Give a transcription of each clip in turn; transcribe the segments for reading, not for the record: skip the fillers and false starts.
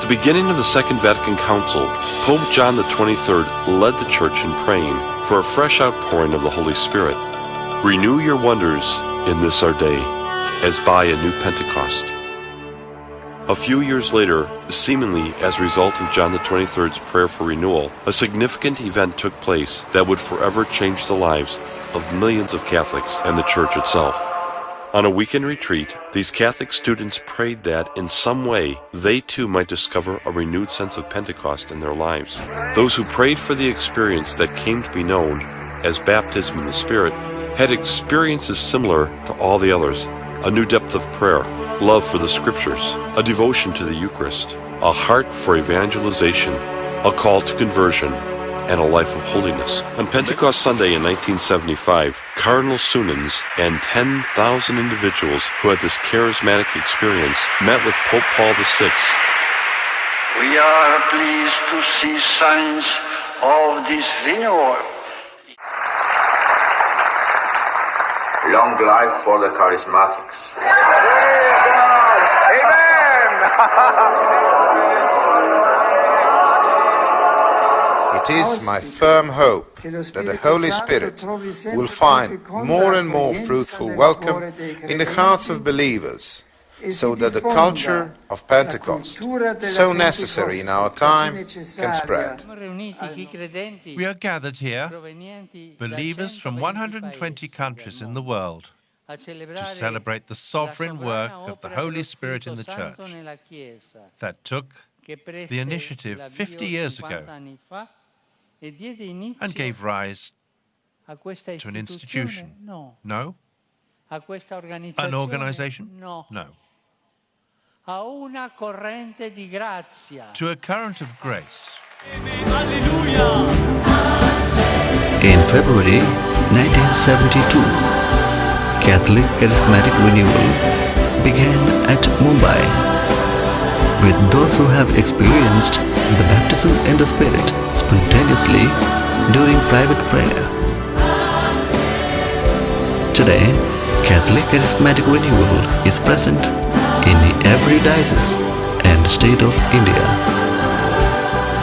the beginning of the Second Vatican Council, Pope John XXIII led the Church in praying for a fresh outpouring of the Holy Spirit. Renew your wonders in this our day, as by a new Pentecost. A few years later, seemingly as a result of John XXIII's prayer for renewal, a significant event took place that would forever change the lives of millions of Catholics and the Church itself. On a weekend retreat, these Catholic students prayed that, in some way, they too might discover a renewed sense of Pentecost in their lives. Those who prayed for the experience that came to be known as baptism in the Spirit had experiences similar to all the others: a new depth of prayer, love for the Scriptures, a devotion to the Eucharist, a heart for evangelization, a call to conversion, and a life of holiness. On Pentecost Sunday in 1975, Cardinal Suenens and 10,000 individuals who had this charismatic experience met with Pope Paul VI. We are pleased to see signs of this renewal. Long life for the charismatics. It is my firm hope that the Holy Spirit will find more and more fruitful welcome in the hearts of believers, so that the culture of Pentecost, so necessary in our time, can spread. We are gathered here, believers from 120 countries in the world, to celebrate the sovereign work of the Holy Spirit in the Church that took the initiative 50 years ago and gave rise to an institution. No? An organization? No. To a current of grace. In February 1972, Catholic Charismatic Renewal began at Mumbai, with those who have experienced the baptism in the Spirit spontaneously during private prayer. Today, Catholic Charismatic Renewal is present in every diocese and state of India.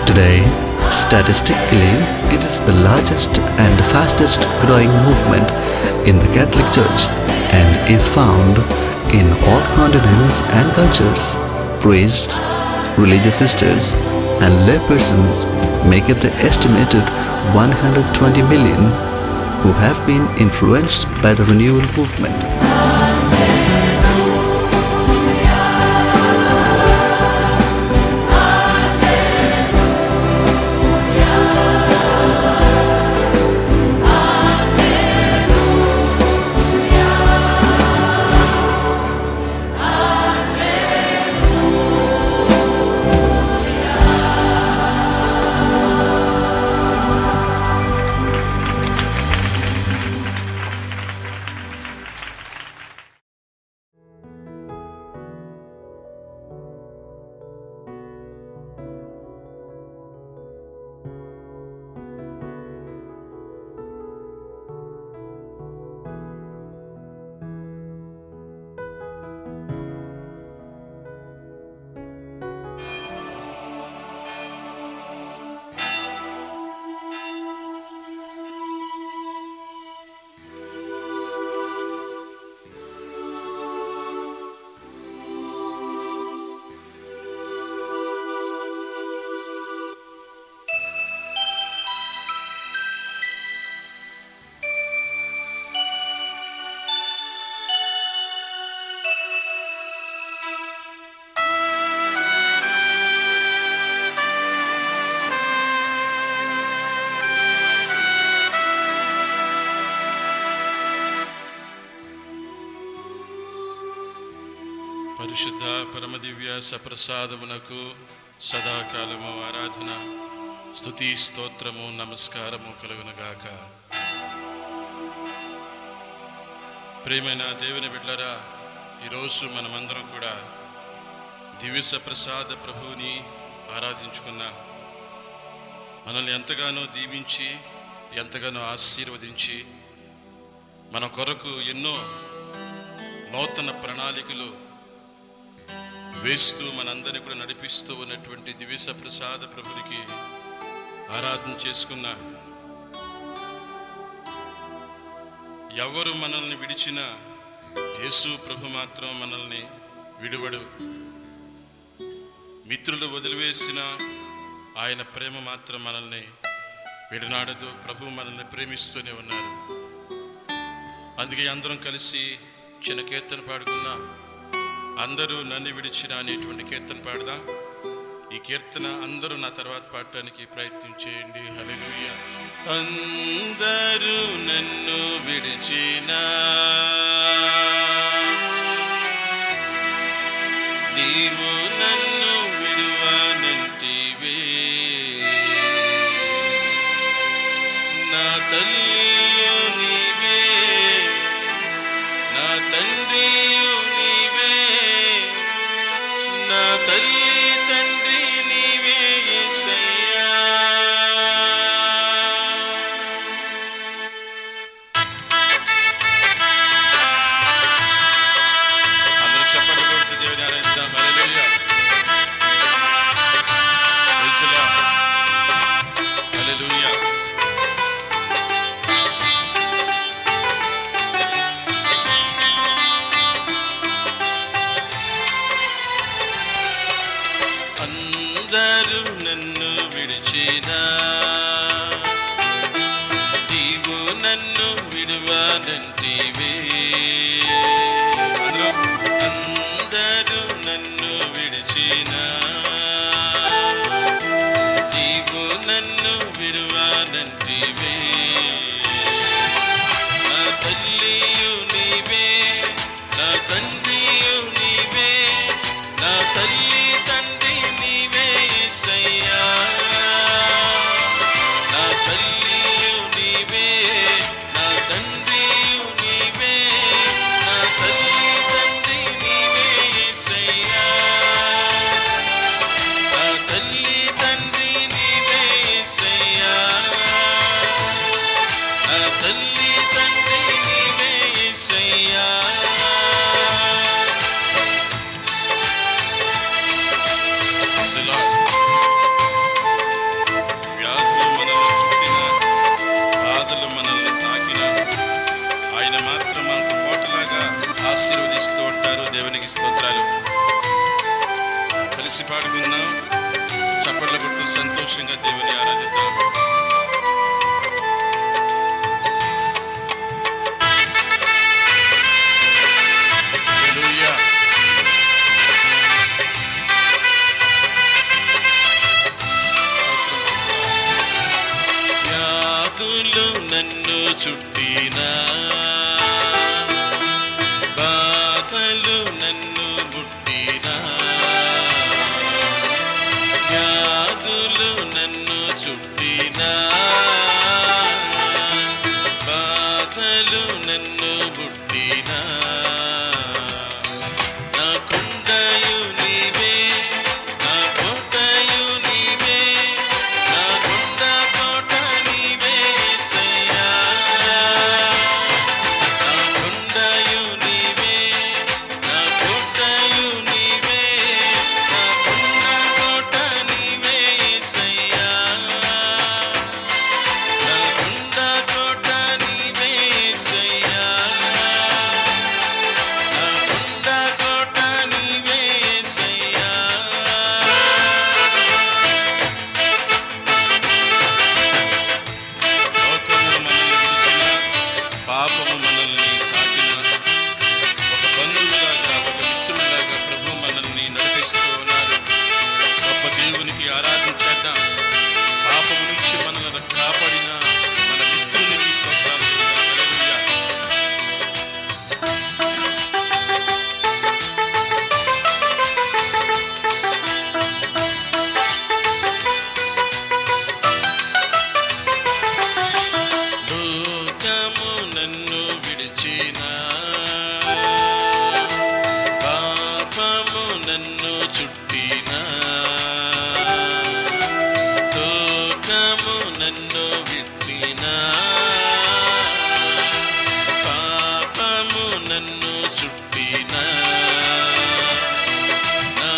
Today, statistically, it is the largest and fastest growing movement in the Catholic Church and is found in all continents and cultures. Priests, religious sisters, and laypersons make it the estimated 120 million who have been influenced by the renewal movement. పరిశుద్ధ పరమదివ్య సప్రసాదమునకు సదాకాలము ఆరాధన స్తుతి స్తోత్రము నమస్కారము కలుగునుగాక. ప్రియమైన దేవుని బిడ్డలారా, ఈరోజు మనమందరం కూడా దివ్య సప్రసాద ప్రభువుని ఆరాధించుకున్న మనల్ని ఎంతగానో దీవించి ఎంతగానో ఆశీర్వదించి మన కొరకు ఎన్నో నూతన ప్రణాళికలు వేస్తూ మనందరినీ కూడా నడిపిస్తూ ఉన్నటువంటి దివ్య ప్రసాద ప్రభునికి ఆరాధన చేసుకున్నా. ఎవరు మనల్ని విడిచినా యేసు ప్రభు మాత్రం మనల్ని విడువడు. మిత్రులు వదిలివేసిన ఆయన ప్రేమ మాత్రం మనల్ని విడనాడదు. ప్రభు మనల్ని ప్రేమిస్తూనే ఉన్నారు. అందుకే అందరం కలిసి చిన్న కీర్తన పాడుకున్నాం. అందరూ నన్ను విడిచిన అనేటువంటి కీర్తన పాడదాం. ఈ కీర్తన అందరూ నా తర్వాత పాడటానికి ప్రయత్నం చేయండి. హల్లెలూయా. అందరూ నన్ను విడిచిన నీవు నన్ను విడువనంటివే, నా తల్లియు నీవే, నా తండ్రియు నీవే, నా తల్లి తండ్రి నీవే యేసయ్యా. అందరూ చప్పట్లు కొడుతూ దేవుని ఆరాధిద్దాం. హల్లెలూయా. Praise the lord. హల్లెలూయా. అందరూ నన్ను విడిచినా నీవు నన్ను విడువనంటివే, అందరూ నన్ను విడిచినా నీవు నన్ను విడువనంటివే, నా తల్లియు నీవే, నా తండ్రియు నీవే, నా తల్లి తండ్రి నీవే యేసయ్యా. నా తల్లియు నీవే, నా తండ్రియు నీవే, నా తల్లి తండ్రి నీవే యేసయ్యా. నా తల్లి తండ్రి నీవే యేసయ్యా. నా తల్లి తండ్రి నీవే యేసయ్యా. వ్యాధులు మనల్ని చుట్టిన, బాధలు మనల్ని తాకిన ఆయన మాత్రం మనకు కోటలాగా ఆశీర్వదిస్తూ ఉంటారు. దేవునికి స్తోత్రాలు. కలిసి పాడుకుందాం. చప్పట్ల కొడుతూ సంతోషంగా దేవుని ఆరాధిద్దాం. హల్లెలూయా. వ్యాధులు నన్ను చుట్టినా, బాధలు నన్ను ముట్టినా, వ్యాధులు నన్ను చుట్టినా, బాధలు నన్ను ముట్టినా, నా కొండయు నీవే, నా కోటయు నీవే, నా కొండ కోట నీవే యేసయ్యా. నా కొండయు నీవే, నా కోటయు నీవే, నా కొండ కోట నీవే యేసయ్యా. నా కొండ కోట నీవే యేసయ్యా. నా కొండ కోట నీవే యేసయ్యా. లోకము మనల్ని విడిచిన, పాపము మనల్ని తాకిన, ఒక బంధువులాగా, ఒక మిత్రులాగా ప్రభు మనల్ని నడిపిస్తూ ఉన్నారు. గొప్ప దేవునికి ఆరాధన చేద్దాం. పాపము నుంచి మనల్ని కాపాడిన మన మిత్రునికి స్తోత్రాలు చెల్లిద్దాం. హల్లెలూయా. లోకము నన్ను విడిచిన, పాపము నన్ను చుట్టిన, లోకము నన్ను విడిచిన, పాపము నన్ను చుట్టిన, నా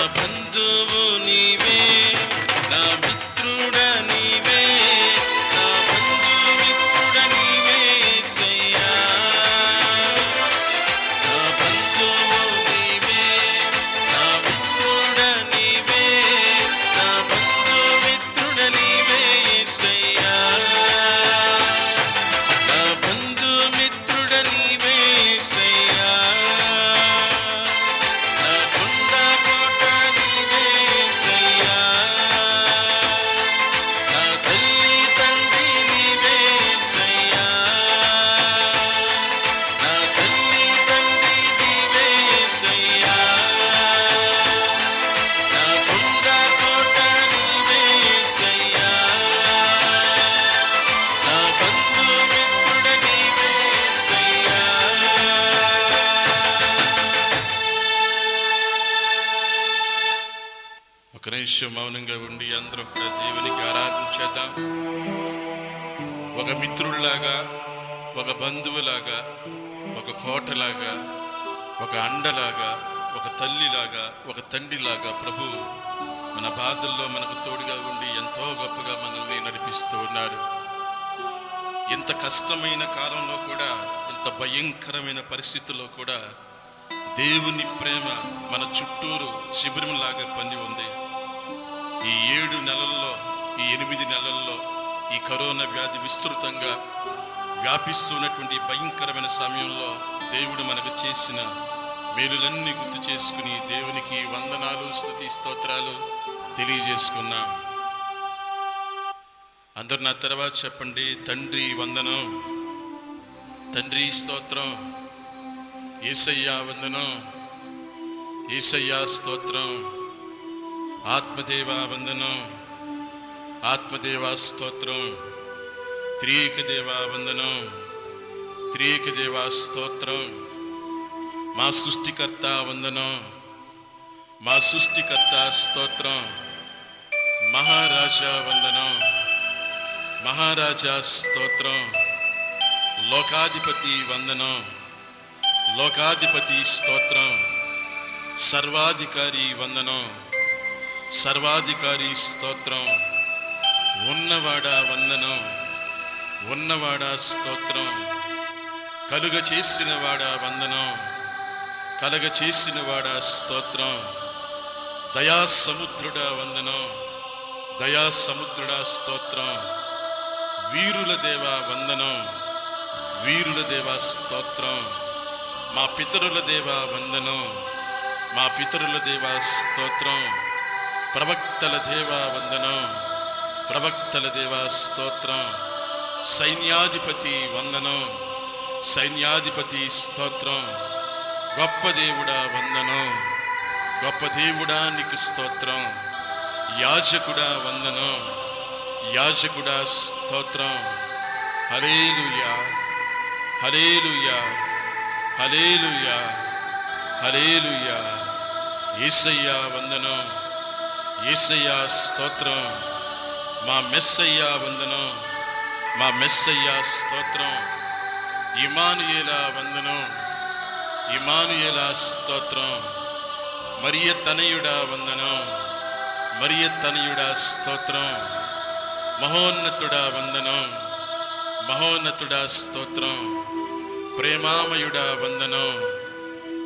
ఒక నిమిషం మౌనంగా ఉండి అందరం కూడా దేవునికి ఆరాధన చేద్దాం. ఒక మిత్రుల్లాగా, ఒక బంధువులాగా, ఒక కోటలాగా, ఒక అండలాగా, ఒక తల్లిలాగా, ఒక తండ్రిలాగా ప్రభు మన బాధల్లో మనకు తోడుగా ఉండి ఎంతో గొప్పగా మనల్ని నడిపిస్తూ ఉన్నారు. ఎంత కష్టమైన కాలంలో కూడా, ఎంత భయంకరమైన పరిస్థితుల్లో కూడా దేవుని ప్రేమ మన చుట్టూరు శిబిరంలాగా పని ఉంది. ఈ 7 నెలల్లో, ఈ 8 నెలల్లో ఈ కరోనా వ్యాధి విస్తృతంగా వ్యాపిస్తున్నటువంటి భయంకరమైన సమయంలో దేవుడు మనకు చేసిన మేలులన్నీ గుర్తు చేసుకుని దేవునికి వందనాలు, స్తుతి, స్తోత్రాలు తెలియజేసుకున్నాం. అందరు నా తర్వాత చెప్పండి. తండ్రి వందనం, తండ్రి స్తోత్రం, యేసయ్యా వందనం, యేసయ్యా స్తోత్రం, ఆత్మదేవా వందనం, ఆత్మదేవా స్తోత్రం, త్రియేక దేవా వందనం, త్రియేక దేవా స్తోత్రం, మా సృష్టికర్త వందనం, మా సృష్టికర్త స్తోత్రం, మహారాజా వందనం, మహారాజా స్తోత్రం, లోకాధిపతి వందనం, లోకాధిపతి స్తోత్రం, సర్వాధికారి వందనం, సర్వాధికారి స్తోత్రం, ఉన్నవాడా వందనం, ఉన్నవాడా స్తోత్రం, కలుగ చేసిన వాడా వందనం, కలగ చేసిన వాడా స్తోత్రం, దయా సముద్రుడా వందనం, దయా సముద్రుడా స్తోత్రం, వీరుల దేవా వందనం, వీరుల దేవా స్తోత్రం, మా పితరుల దేవా వందనం, మా పితరుల దేవా స్తోత్రం, ప్రవక్తల దేవా వందనం, ప్రవక్తల దేవా స్తోత్రం, సైన్యాధిపతి వందనం, సైన్యాధిపతి స్తోత్రం, గొప్ప దేవుడా వందనం, గొప్ప దేవుడా నీకు స్తోత్రం, యాజకుడా వందనం, యాజకుడా స్తోత్రం, హల్లెలూయా, హల్లెలూయా, హల్లెలూయా, హల్లెలూయా, యేసయ్యా వందనం, యేసయ్యా స్తోత్రం, మా మెస్సయ్యా వందనం, మా మెస్సయ్యా స్తోత్రం, ఇమ్మానుయేలా వందనం, ఇమ్మానుయేలా స్తోత్రం, మరియ తనయుడా వందనం, మరియ తనయుడా స్తోత్రం, మహోన్నతుడా వందనం, మహోన్నతుడా స్తోత్రం, ప్రేమామయుడా వందనం,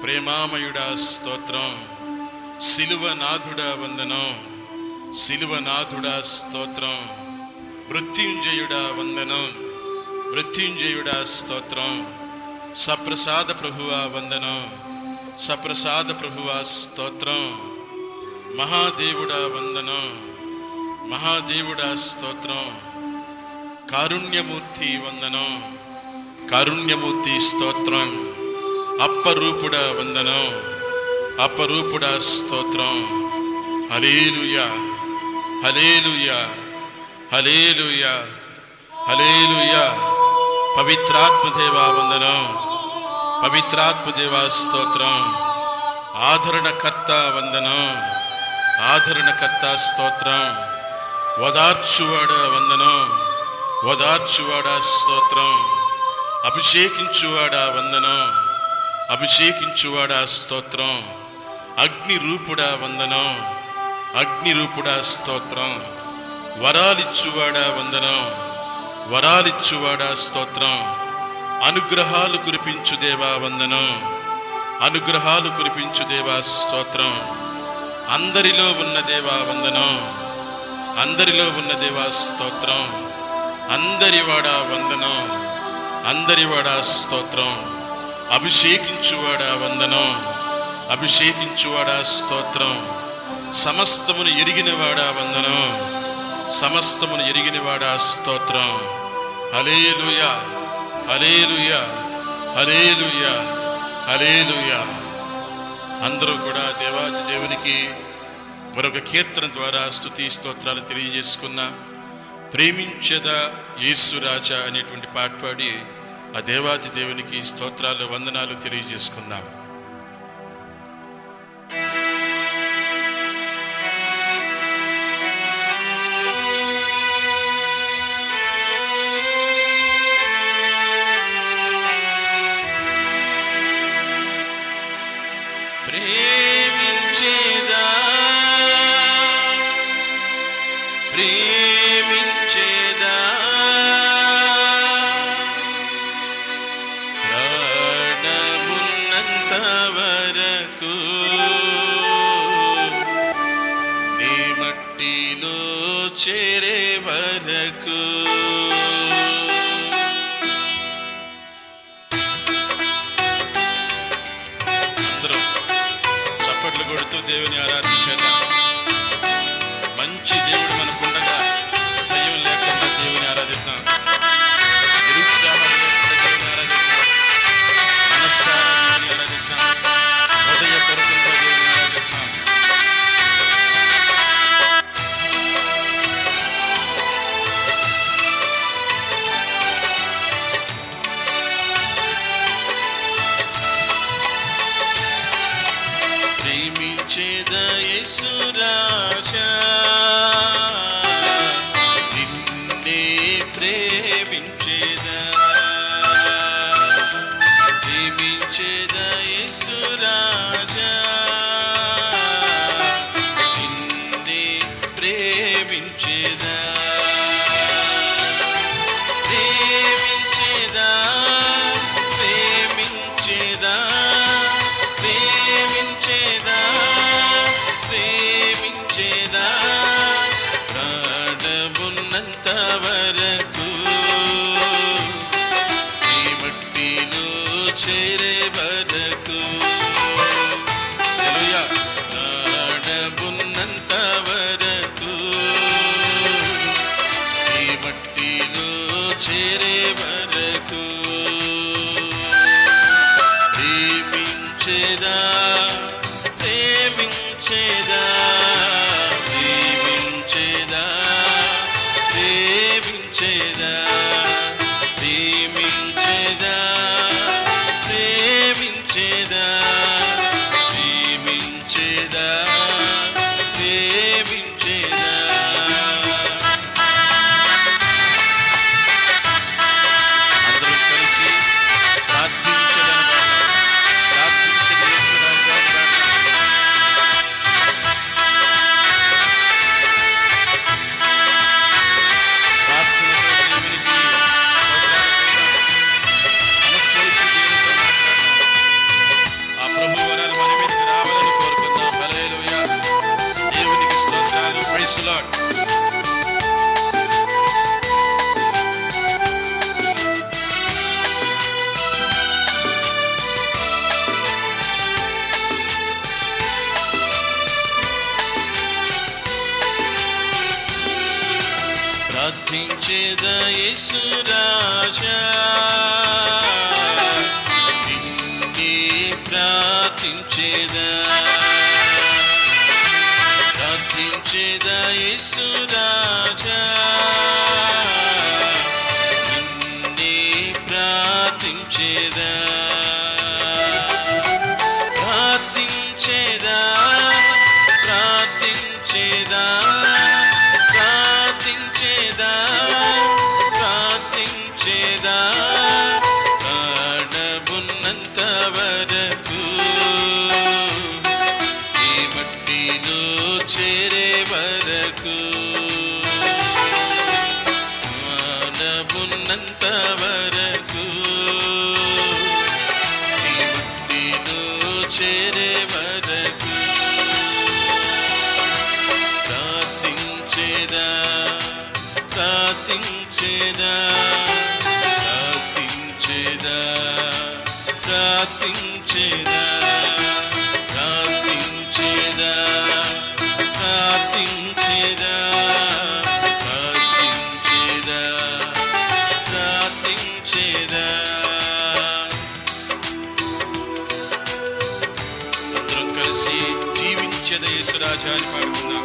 ప్రేమామయుడా స్తోత్రం, సిలువనాథుడా వందనం, సిలువనాథుడా స్తోత్రం, మృత్యుంజయుడా వందనం, మృత్యుంజయుడా స్తోత్రం, సప్రసాద ప్రభువా వందనం, సప్రసాద ప్రభువా స్తోత్రం, మహాదేవుడా వందనం, మహాదేవుడా స్తోత్రం, కారుణ్యమూర్తి వందనం, కారుణ్యమూర్తి స్తోత్రం, అప్పరూపుడా వందనం, అప్పరూపుడా స్తోత్రం, హల్లెలూయా, హల్లెలూయా, హల్లెలూయా, హల్లెలూయా, పవిత్రాత్మదేవా వందనం, పవిత్రాత్మదేవా స్తోత్రం, ఆదరణకర్త వందనం, ఆదరణకర్త స్తోత్రం, ఓదార్చువాడా వందనం, ఓదార్చువాడా స్తోత్రం, అభిషేకించువాడా వందనం, అభిషేకించువాడా స్తోత్రం, అగ్నిరూపుడా వందనం, అగ్నిరూపుడా స్తోత్రం, వరాలిచ్చువాడా వందనం, వరాలిచ్చువాడా స్తోత్రం, అనుగ్రహాలు కురిపించు దేవా వందనం, అనుగ్రహాలు కురిపించు దేవా స్తోత్రం, అందరిలో ఉన్న దేవా వందనం, అందరిలో ఉన్న దేవా స్తోత్రం, అందరివాడా వందనం, అందరివాడా స్తోత్రం, అభిషేకించువాడా వందనం, అభిషేకించువాడా స్తోత్రం, సమస్తమును ఎరిగినవాడా వందనం, సమస్తమును ఎరిగినవాడా స్తోత్రం, హల్లెలూయా, హల్లెలూయా, హల్లెలూయా, హల్లెలూయా. అందరూ కూడా దేవాది దేవునికి మరొక కీర్తన ద్వారా స్తుతి స్తోత్రాలు తెలియజేసుకున్నాం. ప్రేమించదా యేసురాజా అనేటువంటి పాట పాడి ఆ దేవాది దేవునికి స్తోత్రాలు, వందనాలు తెలియజేసుకుందాం. మట్టిలో చేరే వరకు అందరం చప్పట్లు కొడుతూ దేవుని ఆరాధించేద్దాం. మంచి దేవుడు మనకుండగా దయ్యం లేకుండా దేవుని ఆరాధిద్దాం. నిరుత్సాహాలు లేకుండా దేవుని ఆరాధిద్దాం. మనస్సారా దేవుని ఆరాధిద్దాం. హృదయపూర్వకంగా దేవుని ఆరాధిద్దాం. ప్రేమించేదా యేసు రాజా, నిన్నే ప్రేమించేదా. ప్రేమించేదా యేసు రాజా, నిన్నే ప్రేమించేదా. ప్రేమించేదా ప్రేమించేదా ప్రేమించేదా ప్రేమించేదా ప్రాణమున్నంత వరకు ఈ మట్టిలో చేరే వరకు. హల్లెలూయా. ప్రాణమున్నంత వరకు ఈ మట్టిలో చేరే వరకు ప్రేమించేదా ప్రేమించేదా ప్రేమించేదా ప్రేమించేదా ప్రేమించేదా ప్రేమించేదా ప్రేమించేదా ప్రేమించేదా. అందరం కలిసి ప్రార్థించడానికి ప్రార్థించే యేసు రాజా ప్రార్థనతో దేవునికి స్తోత్రాలు చేద్దాం. మనస్సు వచ్చి దేవునితో మాట్లాడదాం. ఆ ప్రభు వరాలు మన మీదకి రావాలని కోరుకుందాం. హల్లెలూయా. దేవునికి స్తోత్రాలు. Praise the lord. ప్రార్థించేదా యేసు రాజా, నిన్నే ప్రార్థించేదా. ప్రార్థించేదా యేసు రాజా, నిన్నే ప్రార్థించేదా. ప్రార్థించేదా ప్రార్థించేదా ప్రార్థించేదా ప్రార్థించేదా ప్రాణమున్నంత వరకు ఈ మట్టిలో చేరే వరకు ప్రాణమున్నంత వరకు ఈ మట్టిలో చేరే వరకు ప్రార్థించేదా ప్రార్థించేదా ప్రార్థించేదా ప్రార్థించేదా ప్రార్థించేదా ప్రార్థించేదా ప్రార్థించేదా ప్రార్థించేదా. అందరం కలిసి జీవించేదా యేసు రాజా అని పాడుకుందాం.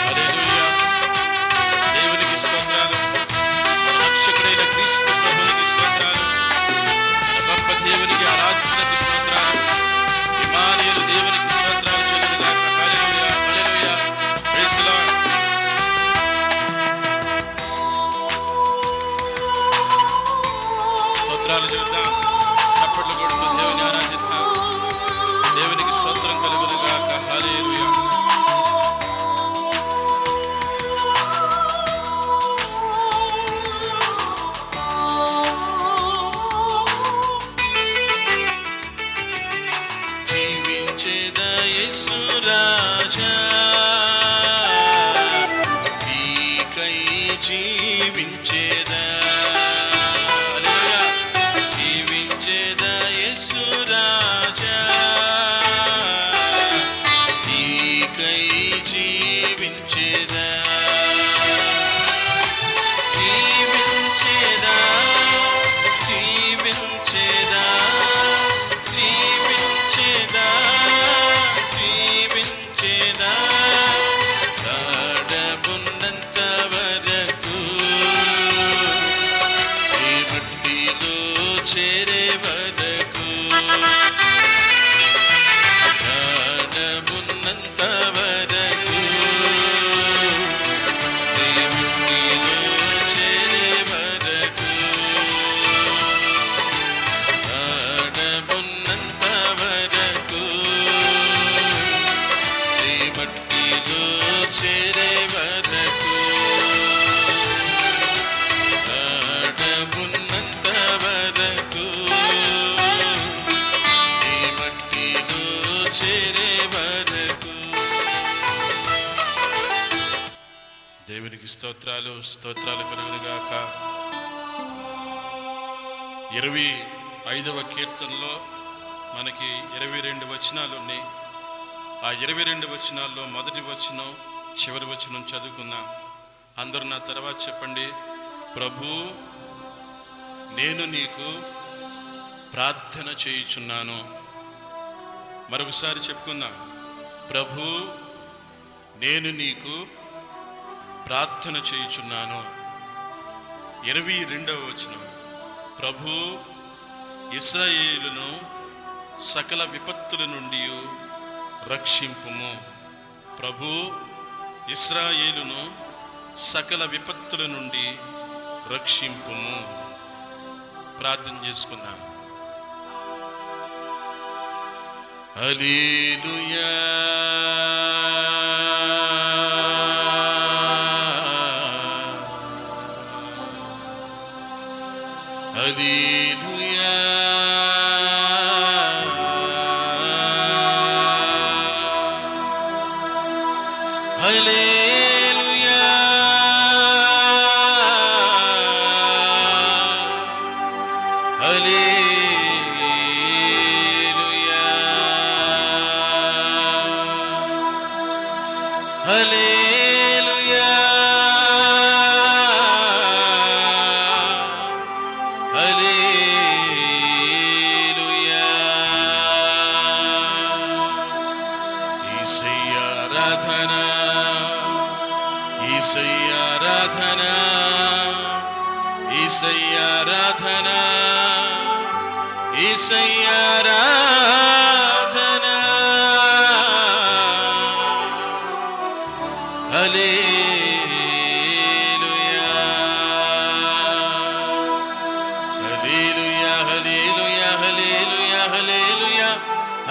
హల్లెలూయా. దేవునికి స్తోత్రాలు. మన రక్షకుడైన క్రీస్తు ప్రభువునికి స్తోత్రాలు. మన గొప్ప దేవునికి ఆరాధనకు స్తోత్రాలు. ఇమ్మానుయేలు దేవునికి స్తోత్రాలు చెల్లుగాక. హల్లెలూయా. హల్లెలూయా. Praise the lord. స్తోత్రాలు చెల్లుదాం. చప్పట్లు కొడుతూ దేవుని ఆరాధిద్దాం. దేవునికి స్తోత్రం కలుగునుగాక. హల్లెలూయా. దేవునికి స్తోత్రాలు కలుగునుగాక. 25వ కీర్తనలో మనకి 22 వచనాలు ఉన్నాయి. ఆ 22 వచనాల్లో మొదటి వచనం చివరి వచనం చదువుకుందాం. అందరూ నా తర్వాత చెప్పండి. ప్రభు, నేను నీకు ప్రార్థన చేయుచున్నాను. మరొకసారి చెప్పుకుందాం. ప్రభు, నేను నీకు ప్రార్థన చేయుచున్నాను. 22వ వచనం, ప్రభు, ఇశ్రాయేలును సకల విపత్తుల నుండి రక్షింపుము. ప్రభు, ఇశ్రాయేలును సకల విపత్తుల నుండి రక్షింపుము. ప్రార్థన చేసుకుందాం. హల్లెలూయా, హల్లెలూయా, హల్లెలూయా, హల్లెలూయా, హల్లెలూయా, హల్లెలూయా. యేసయ్యా ఆరాధన, యేసయ్యా ఆరాధన, యేసయ్యా ఆరాధన, యేసయ్యా ఆరాధన. హల్లెలూయా, హల్లెలూయా, హల్లెలూయా, హల్లెలూయా, హల్లెలూయా,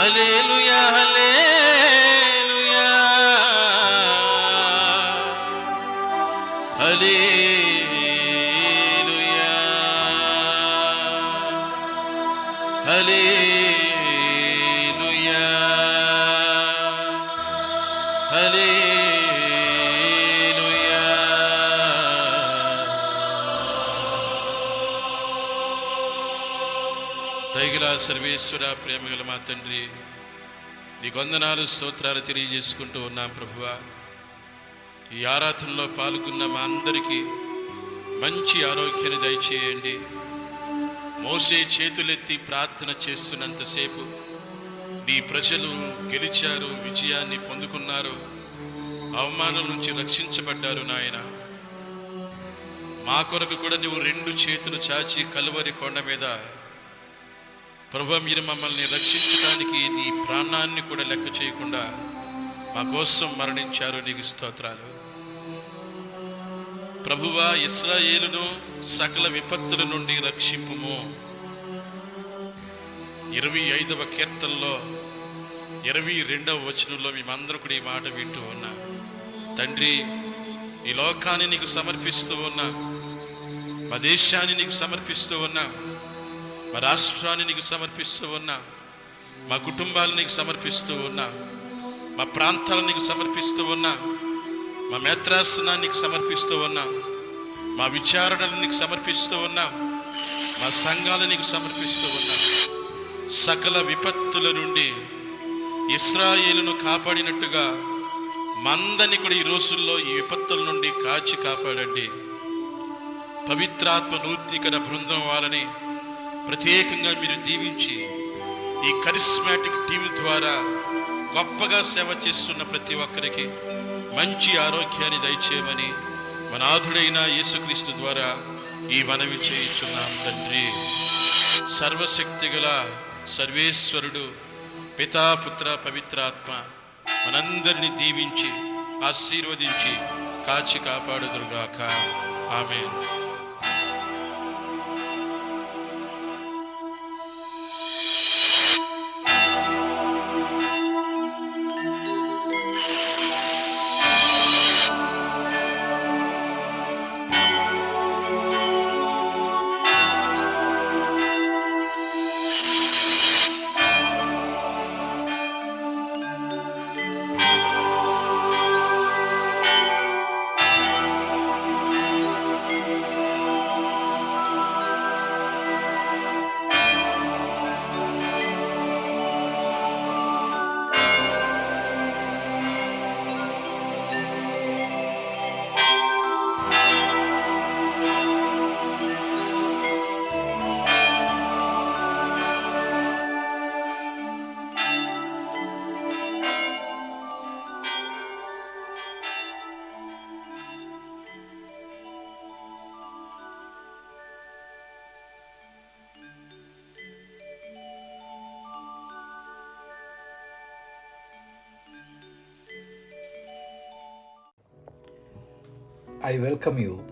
హల్లెలూయా, హల్లెలూయా, హల్లెలూయా, హల్లెలూయా, హల్లెలూయా. దయగల సర్వేశ్వర, ప్రేమగల మా తండ్రి, నీకు వందనాలు, స్తోత్రాలు తెలియజేసుకుంటూ ఉన్నాం. ప్రభువా, ఈ ఆరాధనలో పాల్గొన్న మా అందరికీ మంచి ఆరోగ్యాన్ని దయచేయండి. మోసే చేతులెత్తి ప్రార్థన చేస్తున్నంతసేపు నీ ప్రజలు గెలిచారు, విజయాన్ని పొందుకున్నారు, అవమానం నుంచి రక్షించబడ్డారు. నాయన, మా కొరకు కూడా నువ్వు 2 చేతులు చాచి కలువరి కొండ మీద ప్రభువా, మీరు మమ్మల్ని రక్షించడానికి నీ ప్రాణాన్ని కూడా లెక్క చేయకుండా మా కోసం మరణించారు. నీకు స్తోత్రాలు. ప్రభువా, ఇశ్రాయేలును సకల విపత్తుల నుండి రక్షింపుము. 25వ కీర్తనలో 22వ వచనంలో మేమందరూ కూడా ఈ మాట వింటూ ఉన్నాం. తండ్రి, ఈ లోకాన్ని నీకు సమర్పిస్తూ ఉన్నా, మా దేశాన్ని నీకు సమర్పిస్తూ ఉన్నా, మా రాష్ట్రాన్ని నీకు సమర్పిస్తూ ఉన్నా, మా కుటుంబాలను నీకు సమర్పిస్తూ ఉన్నా, మా ప్రాంతాలను నీకు సమర్పిస్తూ ఉన్నా, మా మేత్రాసనాన్ని నీకు సమర్పిస్తూ ఉన్నా, మా విచారణలను నీకు సమర్పిస్తూ ఉన్నా, మా సంఘాలను నీకు సమర్పిస్తూ ఉన్నా. సకల విపత్తుల నుండి ఇశ్రాయేలును కాపాడినట్టుగా మందని కూడా ఈ రోజుల్లో ఈ విపత్తుల నుండి కాచి కాపాడండి. పవిత్రాత్మ నూతన బృందం వాళ్ళని ప్రత్యేకంగా మీరు దీవించి ఈ కరిస్మాటిక్ టీం ద్వారా గొప్పగా సేవ చేస్తున్న ప్రతి ఒక్కరికి మంచి ఆరోగ్యాన్ని దయచేయమని మన నాథుడైన యేసుక్రీస్తు ద్వారా ఈ మనవి చేయించున్నాం. తండ్రి, సర్వశక్తి గల సర్వేశ్వరుడు, పితా, పుత్ర, పవిత్రాత్మ మనందరినీ దీవించి ఆశీర్వదించి కాచి కాపాడుదురుగాక. ఆమేన్. I welcome you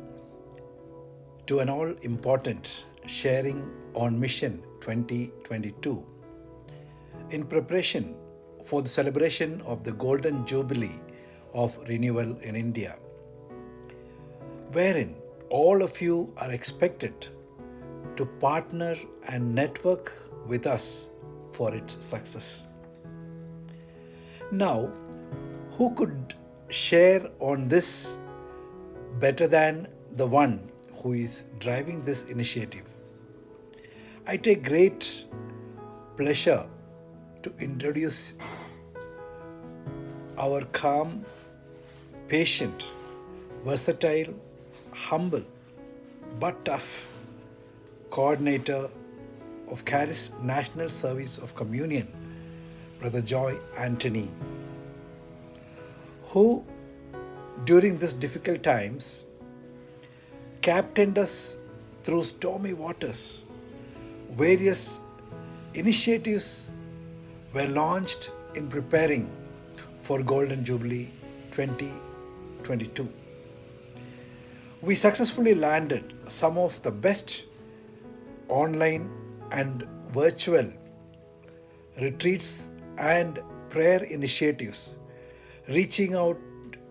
to an all-important Sharing on Mission 2022 in preparation for the celebration of the Golden Jubilee of Renewal in India, wherein all of you are expected to partner and network with us for its success. Now, who could share on this better than the one who is driving this initiative? I take great pleasure to introduce our calm, patient, versatile, humble, but tough coordinator of Charis National Service of Communion, Brother Joy Anthony, who during these difficult times captained us through stormy waters. Various initiatives were launched in preparing for Golden Jubilee 2022. We successfully landed some of the best online and virtual retreats and prayer initiatives, reaching out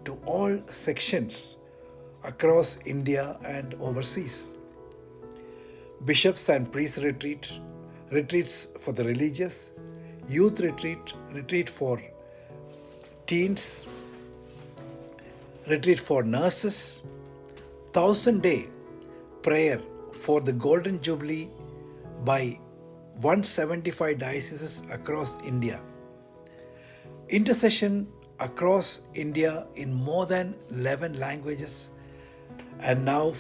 to all sections across India and overseas. Bishops and priests retreats for the religious, youth retreat for teens, retreat for nurses, 1,000-day prayer for the Golden Jubilee by 175 dioceses across India, intercession across India in more than 11 languages, and now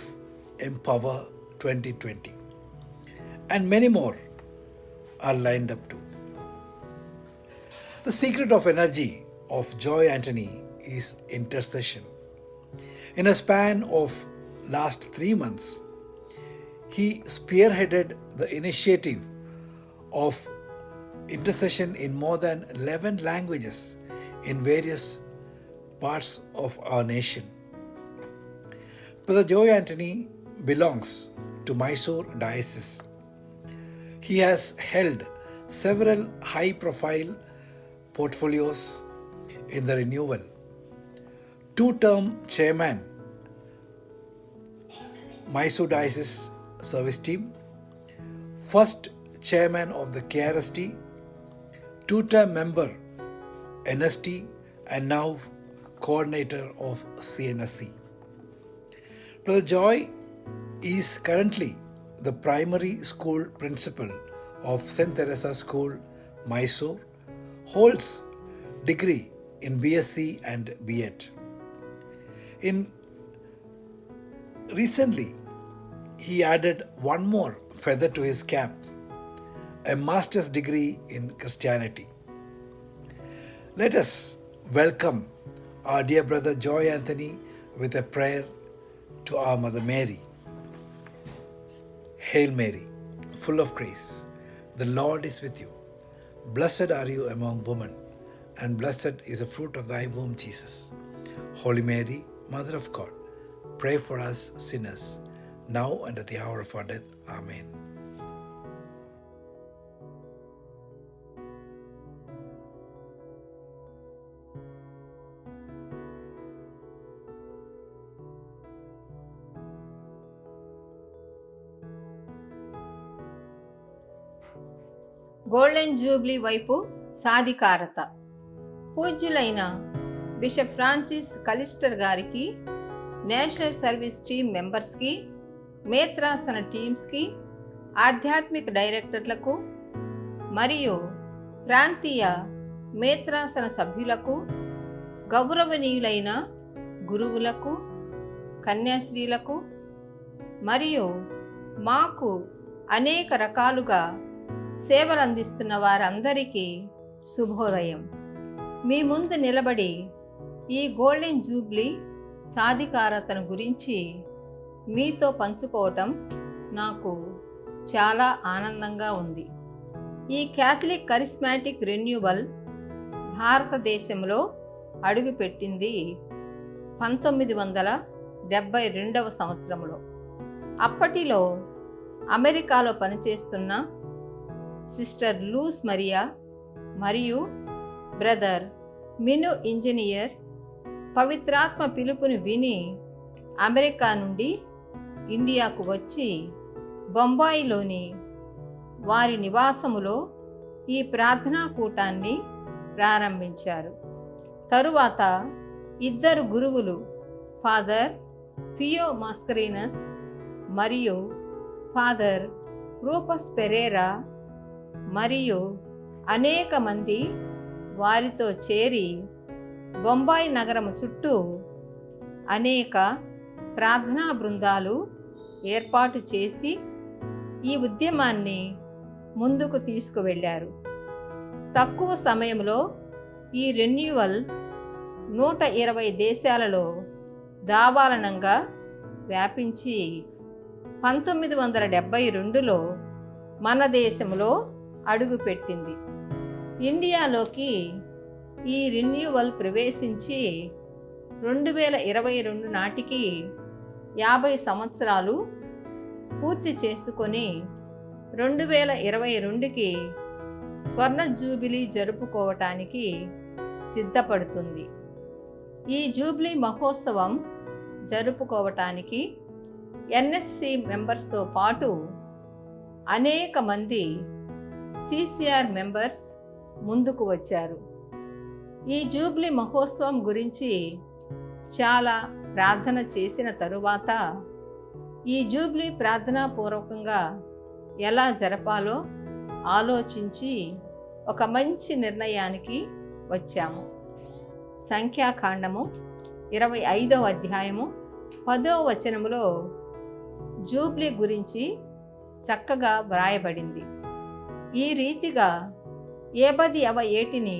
Empower 2020. And many more are lined up too. The secret of energy of Joy Anthony is intercession. In a span of last 3 months, he spearheaded the initiative of intercession in more than 11 languages in various parts of our nation. Brother Joy Anthony belongs to Mysore Diocese. He has held several high-profile portfolios in the renewal. 2-term chairman, Mysore Diocese Service Team, first chairman of the KRST, 2-term member NST, and now coordinator of CNSC. Brother Joy is currently the primary school principal of St. Teresa School, Mysore, holds degree in BSc and B.Ed. Recently, he added one more feather to his cap, a master's degree in Christianity. Let us welcome our dear brother Joy Anthony with a prayer to our Mother Mary. Hail Mary, full of grace, the Lord is with you. Blessed are you among women, and blessed is the fruit of thy womb, Jesus. Holy Mary, Mother of God, pray for us sinners, now and at the hour of our death. Amen. Golden Jubilee వైపు సాధికారత. పూజ్యులైన bishop Francis కలిస్టర్ గారికి, national service team మెంబర్స్కి, మేత్రాసన టీమ్స్కి, ఆధ్యాత్మిక డైరెక్టర్లకు మరియు ప్రాంతీయ మేత్రాసన సభ్యులకు, గౌరవనీయులైన గురువులకు, కన్యాశ్రీలకు మరియు మాకు అనేక రకాలుగా సేవలందిస్తున్న వారందరికీ శుభోదయం. మీ ముందు నిలబడి ఈ గోల్డెన్ జూబ్లీ సాధికారతను గురించి మీతో పంచుకోవటం నాకు చాలా ఆనందంగా ఉంది. ఈ క్యాథలిక్ కరిస్మాటిక్ రెన్యూవల్ భారతదేశంలో అడుగుపెట్టింది 1972వ సంవత్సరంలో. అప్పటిలో అమెరికాలో పనిచేస్తున్న సిస్టర్ లూస్ మరియా మరియు బ్రదర్ మిను ఇంజనీర్ పవిత్రాత్మ పిలుపుని విని అమెరికా నుండి ఇండియాకు వచ్చి బొంబాయిలోని వారి నివాసములో ఈ ప్రార్థనా కూటాన్ని ప్రారంభించారు. తరువాత ఇద్దరు గురువులు ఫాదర్ ఫియో మాస్కరీనస్ మరియు ఫాదర్ రూపస్ పెరేరా మరియు అనేక మంది వారితో చేరి బొంబాయి నగరము చుట్టూ అనేక ప్రార్థనా బృందాలు ఏర్పాటు చేసి ఈ ఉద్యమాన్ని ముందుకు తీసుకువెళ్ళారు. తక్కువ సమయంలో ఈ రెన్యువల్ 120 దేశాలలో దావాలనంగా వ్యాపించి 1972లో మన దేశంలో అడుగుపెట్టింది. ఇండియాలోకి ఈ రెన్యువల్ ప్రవేశించి 2022 నాటికి 50 సంవత్సరాలు పూర్తి చేసుకొని 2022కి స్వర్ణ జూబిలీ జరుపుకోవటానికి సిద్ధపడుతుంది. ఈ జూబ్లీ మహోత్సవం జరుపుకోవటానికి ఎన్ఎస్సి మెంబర్స్తో పాటు అనేక మంది సిసిఆర్ మెంబర్స్ ముందుకు వచ్చారు. ఈ జూబ్లీ మహోత్సవం గురించి చాలా ప్రార్థన చేసిన తరువాత ఈ జూబ్లీ ప్రార్థనాపూర్వకంగా ఎలా జరపాలో ఆలోచించి ఒక మంచి నిర్ణయానికి వచ్చాము. సంఖ్యాకాండము 25వ అధ్యాయము 10వ వచనములో జూబ్లీ గురించి చక్కగా వ్రాయబడింది. ఈ రీతిగా 80వ ఏటిని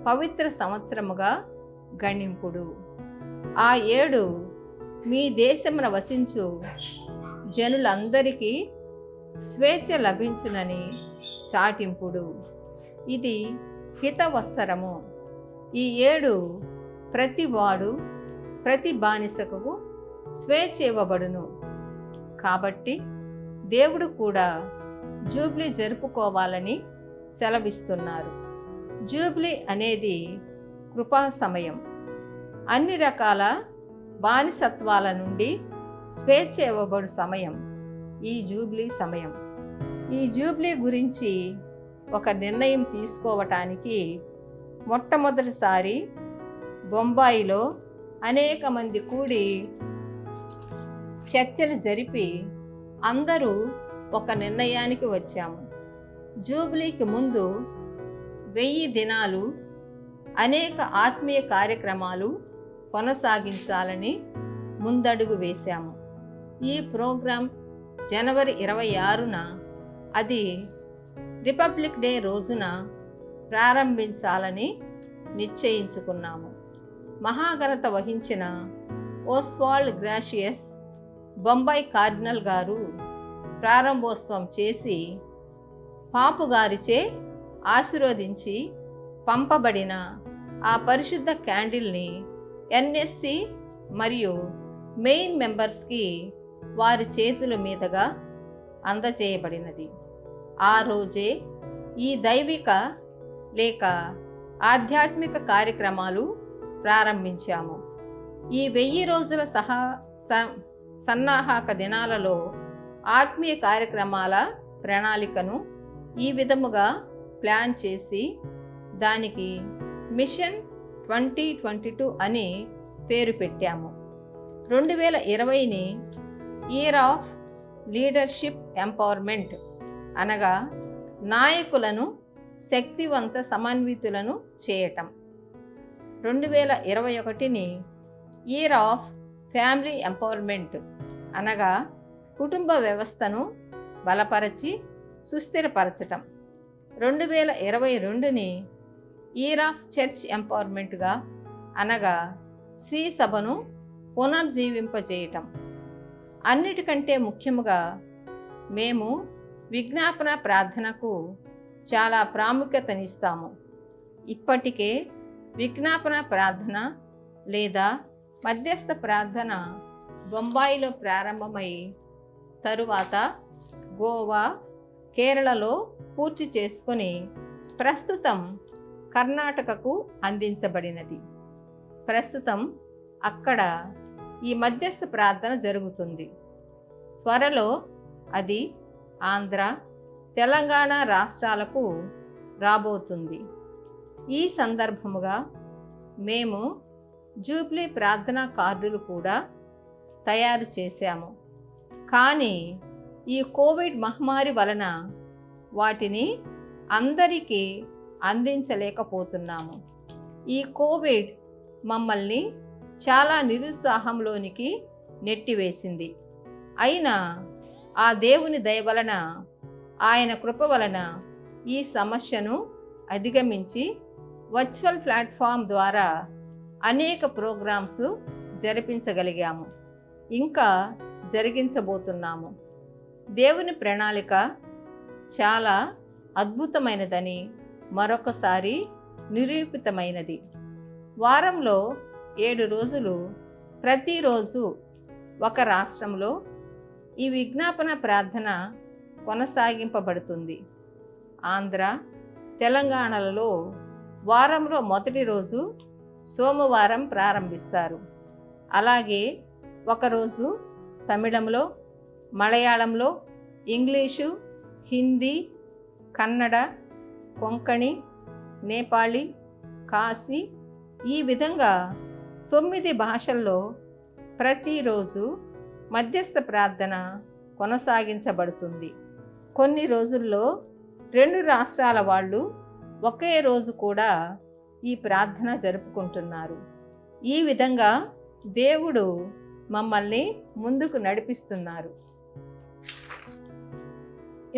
పవిత్ర సంవత్సరముగా గణింపుడు. ఆ ఏడు మీ దేశమున వసించు జనులందరికీ స్వేచ్ఛ లభించునని చాటింపుడు. ఇది హితవత్సరము. ఈ ఏడు ప్రతివాడు ప్రతి బానిసకు స్వేచ్ఛ ఇవ్వబడును. కాబట్టి దేవుడు కూడా జూబ్లీ జరుపుకోవాలని సెలవిస్తున్నారు. జూబ్లీ అనేది కృపా సమయం. అన్ని రకాల బానిసత్వాల నుండి స్వేచ్ఛ ఇవ్వబడు సమయం ఈ జూబ్లీ సమయం. ఈ జూబ్లీ గురించి ఒక నిర్ణయం తీసుకోవటానికి మొట్టమొదటిసారి బొంబాయిలో అనేక మంది కూడి చర్చలు జరిపి అందరూ ఒక నిర్ణయానికి వచ్చాము. జూబ్లీకి ముందు 1000 దినాలు అనేక ఆత్మీయ కార్యక్రమాలు కొనసాగించాలని ముందడుగు వేశాము. ఈ ప్రోగ్రాం జనవరి 26న అది రిపబ్లిక్ డే రోజున ప్రారంభించాలని నిశ్చయించుకున్నాము. మహాఘనత వహించిన ఓస్వాల్డ్ గ్రాషియస్ బొంబాయి కార్డినల్ గారు ప్రారంభోత్సవం చేసి పాపు గారిచే ఆశీర్వదించి పంపబడిన ఆ పరిశుద్ధ క్యాండిల్ని ఎన్ఎస్సి మరియు మెయిన్ మెంబర్స్కి వారి చేతుల మీదుగా అందజేయబడినది. ఆ రోజే ఈ దైవిక లేక ఆధ్యాత్మిక కార్యక్రమాలు ప్రారంభించాము. ఈ 1000 రోజుల సన్నాహక దినాలలో ఆత్మీయ కార్యక్రమాల ప్రణాళికను ఈ విధముగా ప్లాన్ చేసి దానికి మిషన్ 2022 అని పేరు పెట్టాము. 2020ని ఇయర్ ఆఫ్ లీడర్షిప్ ఎంపవర్మెంట్ అనగా నాయకులను శక్తివంత సమన్వితులను చేయటం. 2021ని ఇయర్ ఆఫ్ ఫ్యామిలీ ఎంపవర్మెంట్ అనగా కుటుంబ వ్యవస్థను బలపరచి సుస్థిరపరచటం. 2022ని ఇయర్ ఆఫ్ చర్చ్ ఎంపవర్మెంట్గా అనగా శ్రీ సభను పునర్జీవింపజేయటం. అన్నిటికంటే ముఖ్యముగా మేము విజ్ఞాపన ప్రార్థనకు చాలా ప్రాముఖ్యతనిస్తాము. ఇప్పటికే విజ్ఞాపన ప్రార్థన లేదా మధ్యస్థ ప్రార్థన బొంబాయిలో ప్రారంభమై తరువాత గోవా, కేరళలో పూర్తి చేసుకొని ప్రస్తుతం కర్ణాటకకు అందించబడినది. ప్రస్తుతం అక్కడ ఈ మధ్యస్థ ప్రార్థన జరుగుతుంది. త్వరలో అది ఆంధ్ర, తెలంగాణ రాష్ట్రాలకు రాబోతుంది. ఈ సందర్భముగా మేము జూబ్లీ ప్రార్థనా కార్డులు కూడా తయారు చేశాము. కానీ ఈ కోవిడ్ మహమ్మారి వలన వాటిని అందరికీ అందించలేకపోతున్నాము. ఈ కోవిడ్ మమ్మల్ని చాలా నిరుత్సాహంలోనికి నెట్టివేసింది. అయినా ఆ దేవుని దయ వలన, ఆయన కృప వలన ఈ సమస్యను అధిగమించి వర్చువల్ ప్లాట్ఫామ్ ద్వారా అనేక ప్రోగ్రామ్స్ జరిపించగలిగాము, ఇంకా జరిగించబోతున్నాము. దేవుని ప్రణాళిక చాలా అద్భుతమైనదని మరొకసారి నిరూపితమైనది. వారంలో 7 రోజులు ప్రతిరోజు ఒక రాష్ట్రంలో ఈ విజ్ఞాపన ప్రార్థన కొనసాగింపబడుతుంది. ఆంధ్ర, తెలంగాణలలో వారంలో మొదటి రోజు సోమవారం ప్రారంభిస్తారు. అలాగే ఒకరోజు తమిళంలో, మలయాళంలో, ఇంగ్లీషు, హిందీ, కన్నడ, కొంకణి, నేపాళీ, కాశీ, ఈ విధంగా 9 భాషల్లో ప్రతిరోజు మధ్యస్థ ప్రార్థన కొనసాగించబడుతుంది. కొన్ని రోజుల్లో 2 రాష్ట్రాల వాళ్ళు ఒకే రోజు కూడా ఈ ప్రార్థన జరుపుకుంటున్నారు. ఈ విధంగా దేవుడు మమ్మల్ని ముందుకు నడిపిస్తున్నారు.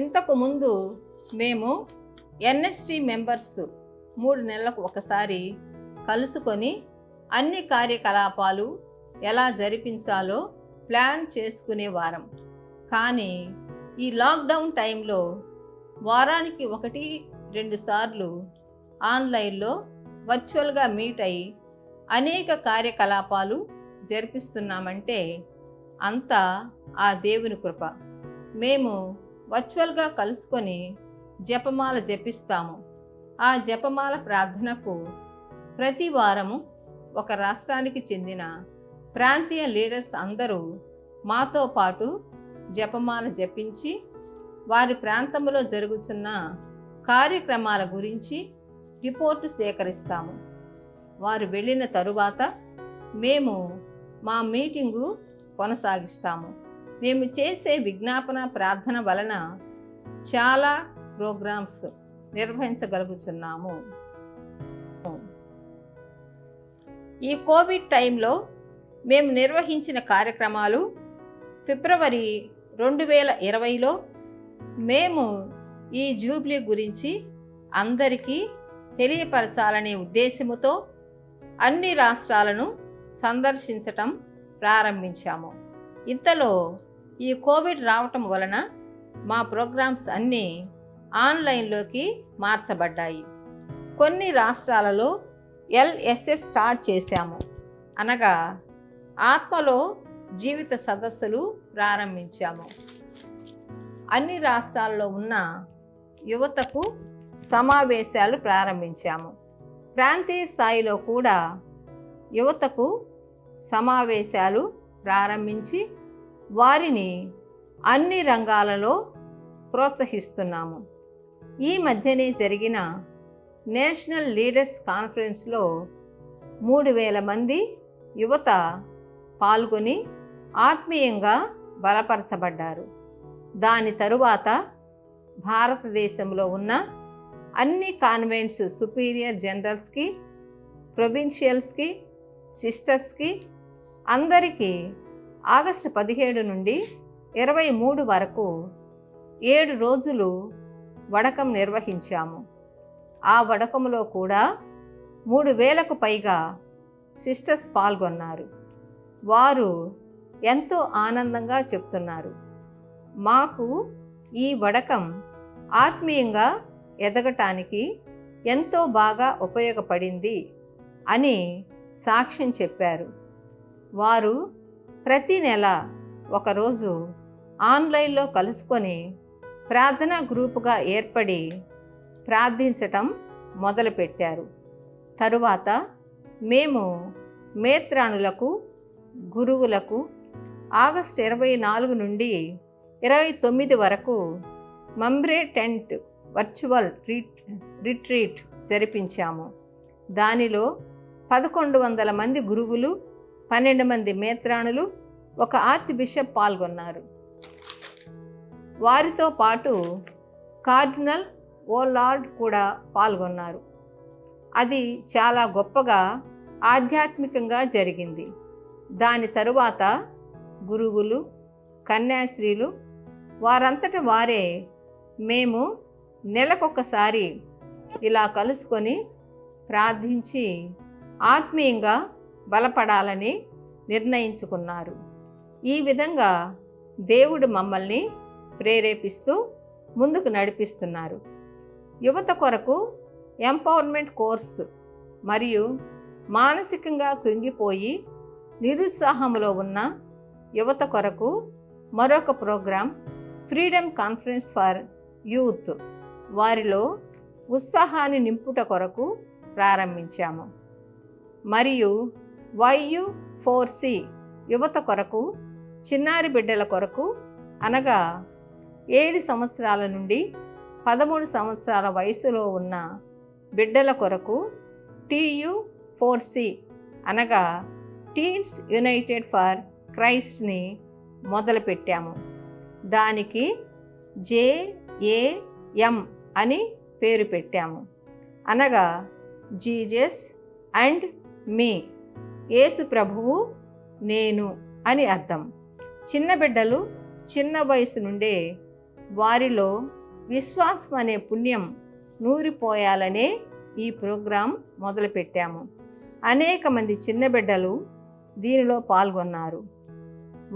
ఇంతకు ముందు మేము ఎన్ఎస్టీ మెంబర్స్ 3 నెలలకు ఒకసారి కలుసుకొని అన్ని కార్యకలాపాలు ఎలా జరిపించాలో ప్లాన్ చేసుకునేవారం. కానీ ఈ లాక్డౌన్ టైంలో వారానికి 1-2 సార్లు ఆన్లైన్లో వర్చువల్గా మీట్ అయ్యి అనేక కార్యకలాపాలు జరిపిస్తున్నామంటే అంతా ఆ దేవుని కృప. మేము వర్చువల్గా కలుసుకొని జపమాల జపిస్తాము. ఆ జపమాల ప్రార్థనకు ప్రతి వారము ఒక రాష్ట్రానికి చెందిన ప్రాంతీయ లీడర్స్ అందరూ మాతో పాటు జపమాల జపించి వారి ప్రాంతంలో జరుగుతున్న కార్యక్రమాల గురించి రిపోర్టు సేకరిస్తాము. వారు వెళ్ళిన తరువాత మేము మా మీటింగు కొనసాగిస్తాము. మేము చేసే విజ్ఞాపన ప్రార్థన వలన చాలా ప్రోగ్రామ్స్ నిర్వహించగలుగుతున్నాము. ఈ కోవిడ్ టైంలో మేము నిర్వహించిన కార్యక్రమాలు ఫిబ్రవరి 2020లో మేము ఈ జూబ్లీ గురించి అందరికీ తెలియపరచాలనే ఉద్దేశముతో అన్ని రాష్ట్రాలను సందర్శించటం ప్రారంభించాము. ఇంతలో ఈ కోవిడ్ రావటం వలన మా ప్రోగ్రామ్స్ అన్నీ ఆన్లైన్లోకి మార్చబడ్డాయి. కొన్ని రాష్ట్రాలలో LSS స్టార్ట్ చేశాము, అనగా ఆత్మలో జీవిత సదస్సులు ప్రారంభించాము. అన్ని రాష్ట్రాల్లో ఉన్న యువతకు సమావేశాలు ప్రారంభించాము. ప్రాంతీయ స్థాయిలో కూడా యువతకు సమావేశాలు ప్రారంభించి వారిని అన్ని రంగాలలో ప్రోత్సహిస్తున్నాము. ఈ మధ్యనే జరిగిన నేషనల్ లీడర్స్ కాన్ఫరెన్స్లో 3000 మంది యువత పాల్గొని ఆత్మీయంగా బలపరచబడ్డారు. దాని తరువాత భారతదేశంలో ఉన్న అన్ని కాన్వెంట్స్ సుపీరియర్ జనరల్స్కి, ప్రొవిన్షియల్స్కి, సిస్టర్స్కి అందరికీ ఆగస్టు 17 నుండి 23 వరకు 7 రోజులు వడకం నిర్వహించాము. ఆ వడకంలో కూడా 3000కు పైగా సిస్టర్స్ పాల్గొన్నారు. వారు ఎంతో ఆనందంగా చెప్తున్నారు, మాకు ఈ వడకం ఆత్మీయంగా ఎదగటానికి ఎంతో బాగా ఉపయోగపడింది అని సాక్ష్యం చెప్పారు. వారు ప్రతి నెల ఒకరోజు ఆన్లైన్లో కలుసుకొని ప్రార్థనా గ్రూపుగా ఏర్పడి ప్రార్థించటం మొదలుపెట్టారు. తరువాత మేము మేత్రాణులకు, గురువులకు ఆగస్టు 24 నుండి 29 వరకు మంబ్రే టెంట్ వర్చువల్ రిట్రీట్ జరిపించాము. దానిలో 1100 మంది గురువులు, 12 మంది మేత్రాణులు, ఒక ఆర్చ్ బిషప్ పాల్గొన్నారు. వారితో పాటు కార్డినల్ ఓలార్డ్ కూడా పాల్గొన్నారు. అది చాలా గొప్పగా ఆధ్యాత్మికంగా జరిగింది. దాని తరువాత గురువులు, కన్యాశ్రీలు వారంతట వారే మేము నెలకొకసారి ఇలా కలుసుకొని ప్రార్థించి ఆత్మీయంగా బలపడాలని నిర్ణయించుకున్నారు. ఈ విధంగా దేవుడు మమ్మల్ని ప్రేరేపిస్తూ ముందుకు నడిపిస్తున్నారు. యువత కొరకు ఎంపవర్మెంట్ కోర్సు మరియు మానసికంగా కృంగిపోయి నిరుత్సాహంలో ఉన్న యువత కొరకు మరొక programme freedom conference for youth వారిలో ఉత్సాహాన్ని నింపుట కొరకు ప్రారంభించాము. మరియు YU4C యువత కొరకు, చిన్నారి బిడ్డల కొరకు, అనగా 7 సంవత్సరాల నుండి 13 సంవత్సరాల వయసులో ఉన్న బిడ్డల కొరకు TU4C అనగా టీన్స్ యునైటెడ్ ఫర్ క్రైస్ట్ని మొదలుపెట్టాము. దానికి JAM అని పేరు పెట్టాము. అనగా జీజస్ అండ్ మీ, యేసు ప్రభువు నేను అని అర్థం. చిన్న బిడ్డలు చిన్న వయసు నుండే వారిలో విశ్వాసం అనే పుణ్యం నూరిపోయాలనే ఈ ప్రోగ్రాం మొదలుపెట్టాము. అనేక మంది చిన్న బిడ్డలు దీనిలో పాల్గొన్నారు.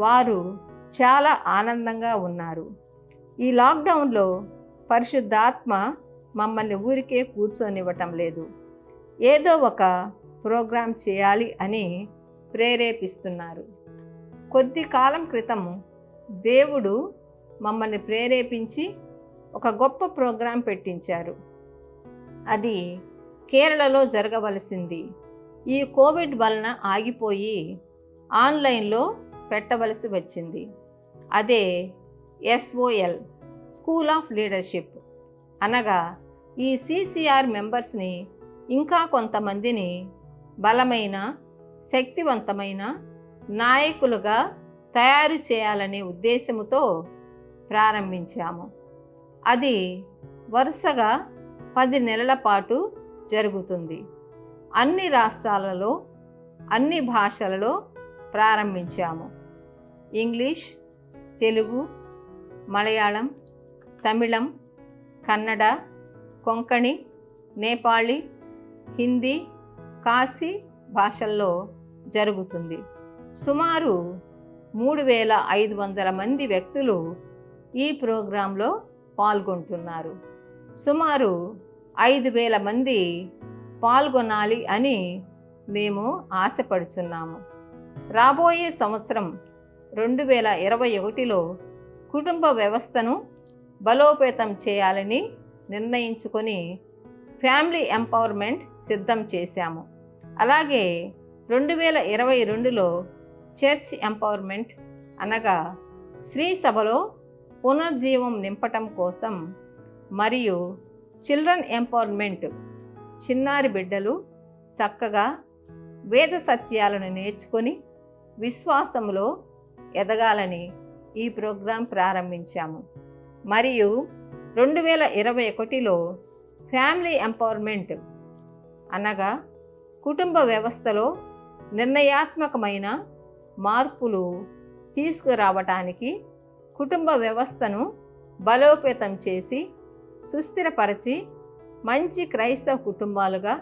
వారు చాలా ఆనందంగా ఉన్నారు. ఈ లాక్డౌన్లో పరిశుద్ధాత్మ మమ్మల్ని ఊరికే కూర్చొనివ్వటం లేదు. ఏదో ఒక ప్రోగ్రాం చేయాలి అని ప్రేరేపిస్తున్నారు. కొద్ది కాలం క్రితం దేవుడు మమ్మల్ని ప్రేరేపించి ఒక గొప్ప ప్రోగ్రాం పెట్టించారు. అది కేరళలో జరగవలసింది. ఈ కోవిడ్ వలన ఆగిపోయి ఆన్లైన్లో పెట్టవలసి వచ్చింది. అదే SOL స్కూల్ ఆఫ్ లీడర్షిప్. అనగా ఈ CCR మెంబర్స్ని ఇంకా కొంతమందిని బలమైన, శక్తివంతమైన నాయకులుగా తయారు చేయాలనే ఉద్దేశముతో ప్రారంభించాము. అది వరుసగా 10 నెలల పాటు జరుగుతుంది. అన్ని రాష్ట్రాలలో, అన్ని భాషలలో ప్రారంభించాము. ఇంగ్లీష్, తెలుగు, మలయాళం, తమిళం, కన్నడ, కొంకణి, నేపాళీ, హిందీ, కాశీ భాషల్లో జరుగుతుంది. సుమారు 3500 మంది వ్యక్తులు ఈ ప్రోగ్రాంలో పాల్గొంటున్నారు. సుమారు 5000 మంది పాల్గొనాలి అని మేము ఆశపడుచున్నాము. రాబోయే సంవత్సరం 2021లో కుటుంబ వ్యవస్థను బలోపేతం చేయాలని నిర్ణయించుకొని ఫ్యామిలీ ఎంపవర్మెంట్ సిద్ధం చేశాము. అలాగే 2022లో చర్చ్ ఎంపవర్మెంట్ అనగా స్త్రీ సభలో పునర్జీవం నింపటం కోసం మరియు చిల్డ్రన్ ఎంపవర్మెంట్ చిన్నారి బిడ్డలు చక్కగా వేద సత్యాలను నేర్చుకొని విశ్వాసంలో ఎదగాలని ఈ ప్రోగ్రాం ప్రారంభించాము. మరియు 2021లో ఫ్యామిలీ ఎంపవర్మెంట్ అనగా కుటుంబ వ్యవస్థలో నిర్ణయాత్మకమైన మార్పులు తీసుకురావటానికి కుటుంబ వ్యవస్థను బలోపేతం చేసి సుస్థిరపరిచి మంచి క్రైస్తవ కుటుంబాలుగా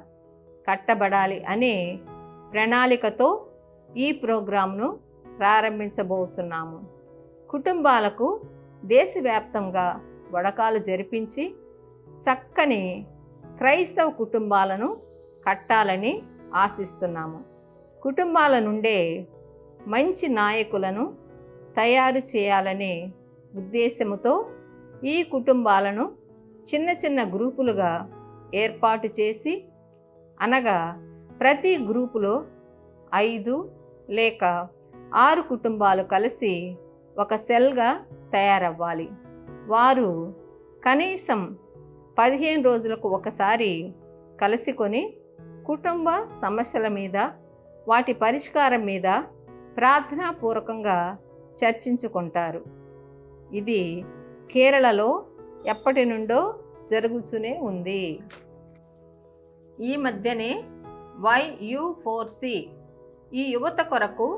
కట్టబడాలి అనే ప్రణాళికతో ఈ ప్రోగ్రాంను ప్రారంభించబోతున్నాము. కుటుంబాలకు దేశవ్యాప్తంగా వడకాలు జరిపించి చక్కని క్రైస్తవ కుటుంబాలను కట్టాలని ఆశిస్తున్నాము. కుటుంబాల నుండే మంచి నాయకులను తయారు చేయాలనే ఉద్దేశముతో ఈ కుటుంబాలను చిన్న చిన్న గ్రూపులుగా ఏర్పాటు చేసి, అనగా ప్రతి గ్రూపులో 5 లేక 6 కుటుంబాలు కలిసి ఒక సెల్గా తయారవ్వాలి. వారు కనీసం 15 రోజులకు ఒకసారి కలుసుకొని కుటుంబ సమస్యల మీద, వాటి పరిష్కారం మీద ప్రార్థనాపూర్వకంగా చర్చించుకుంటారు. ఇది కేరళలో ఎప్పటి నుండో జరుగుతూనే ఉంది. ఈ మధ్యనే YU4C ఈ యువత కొరకు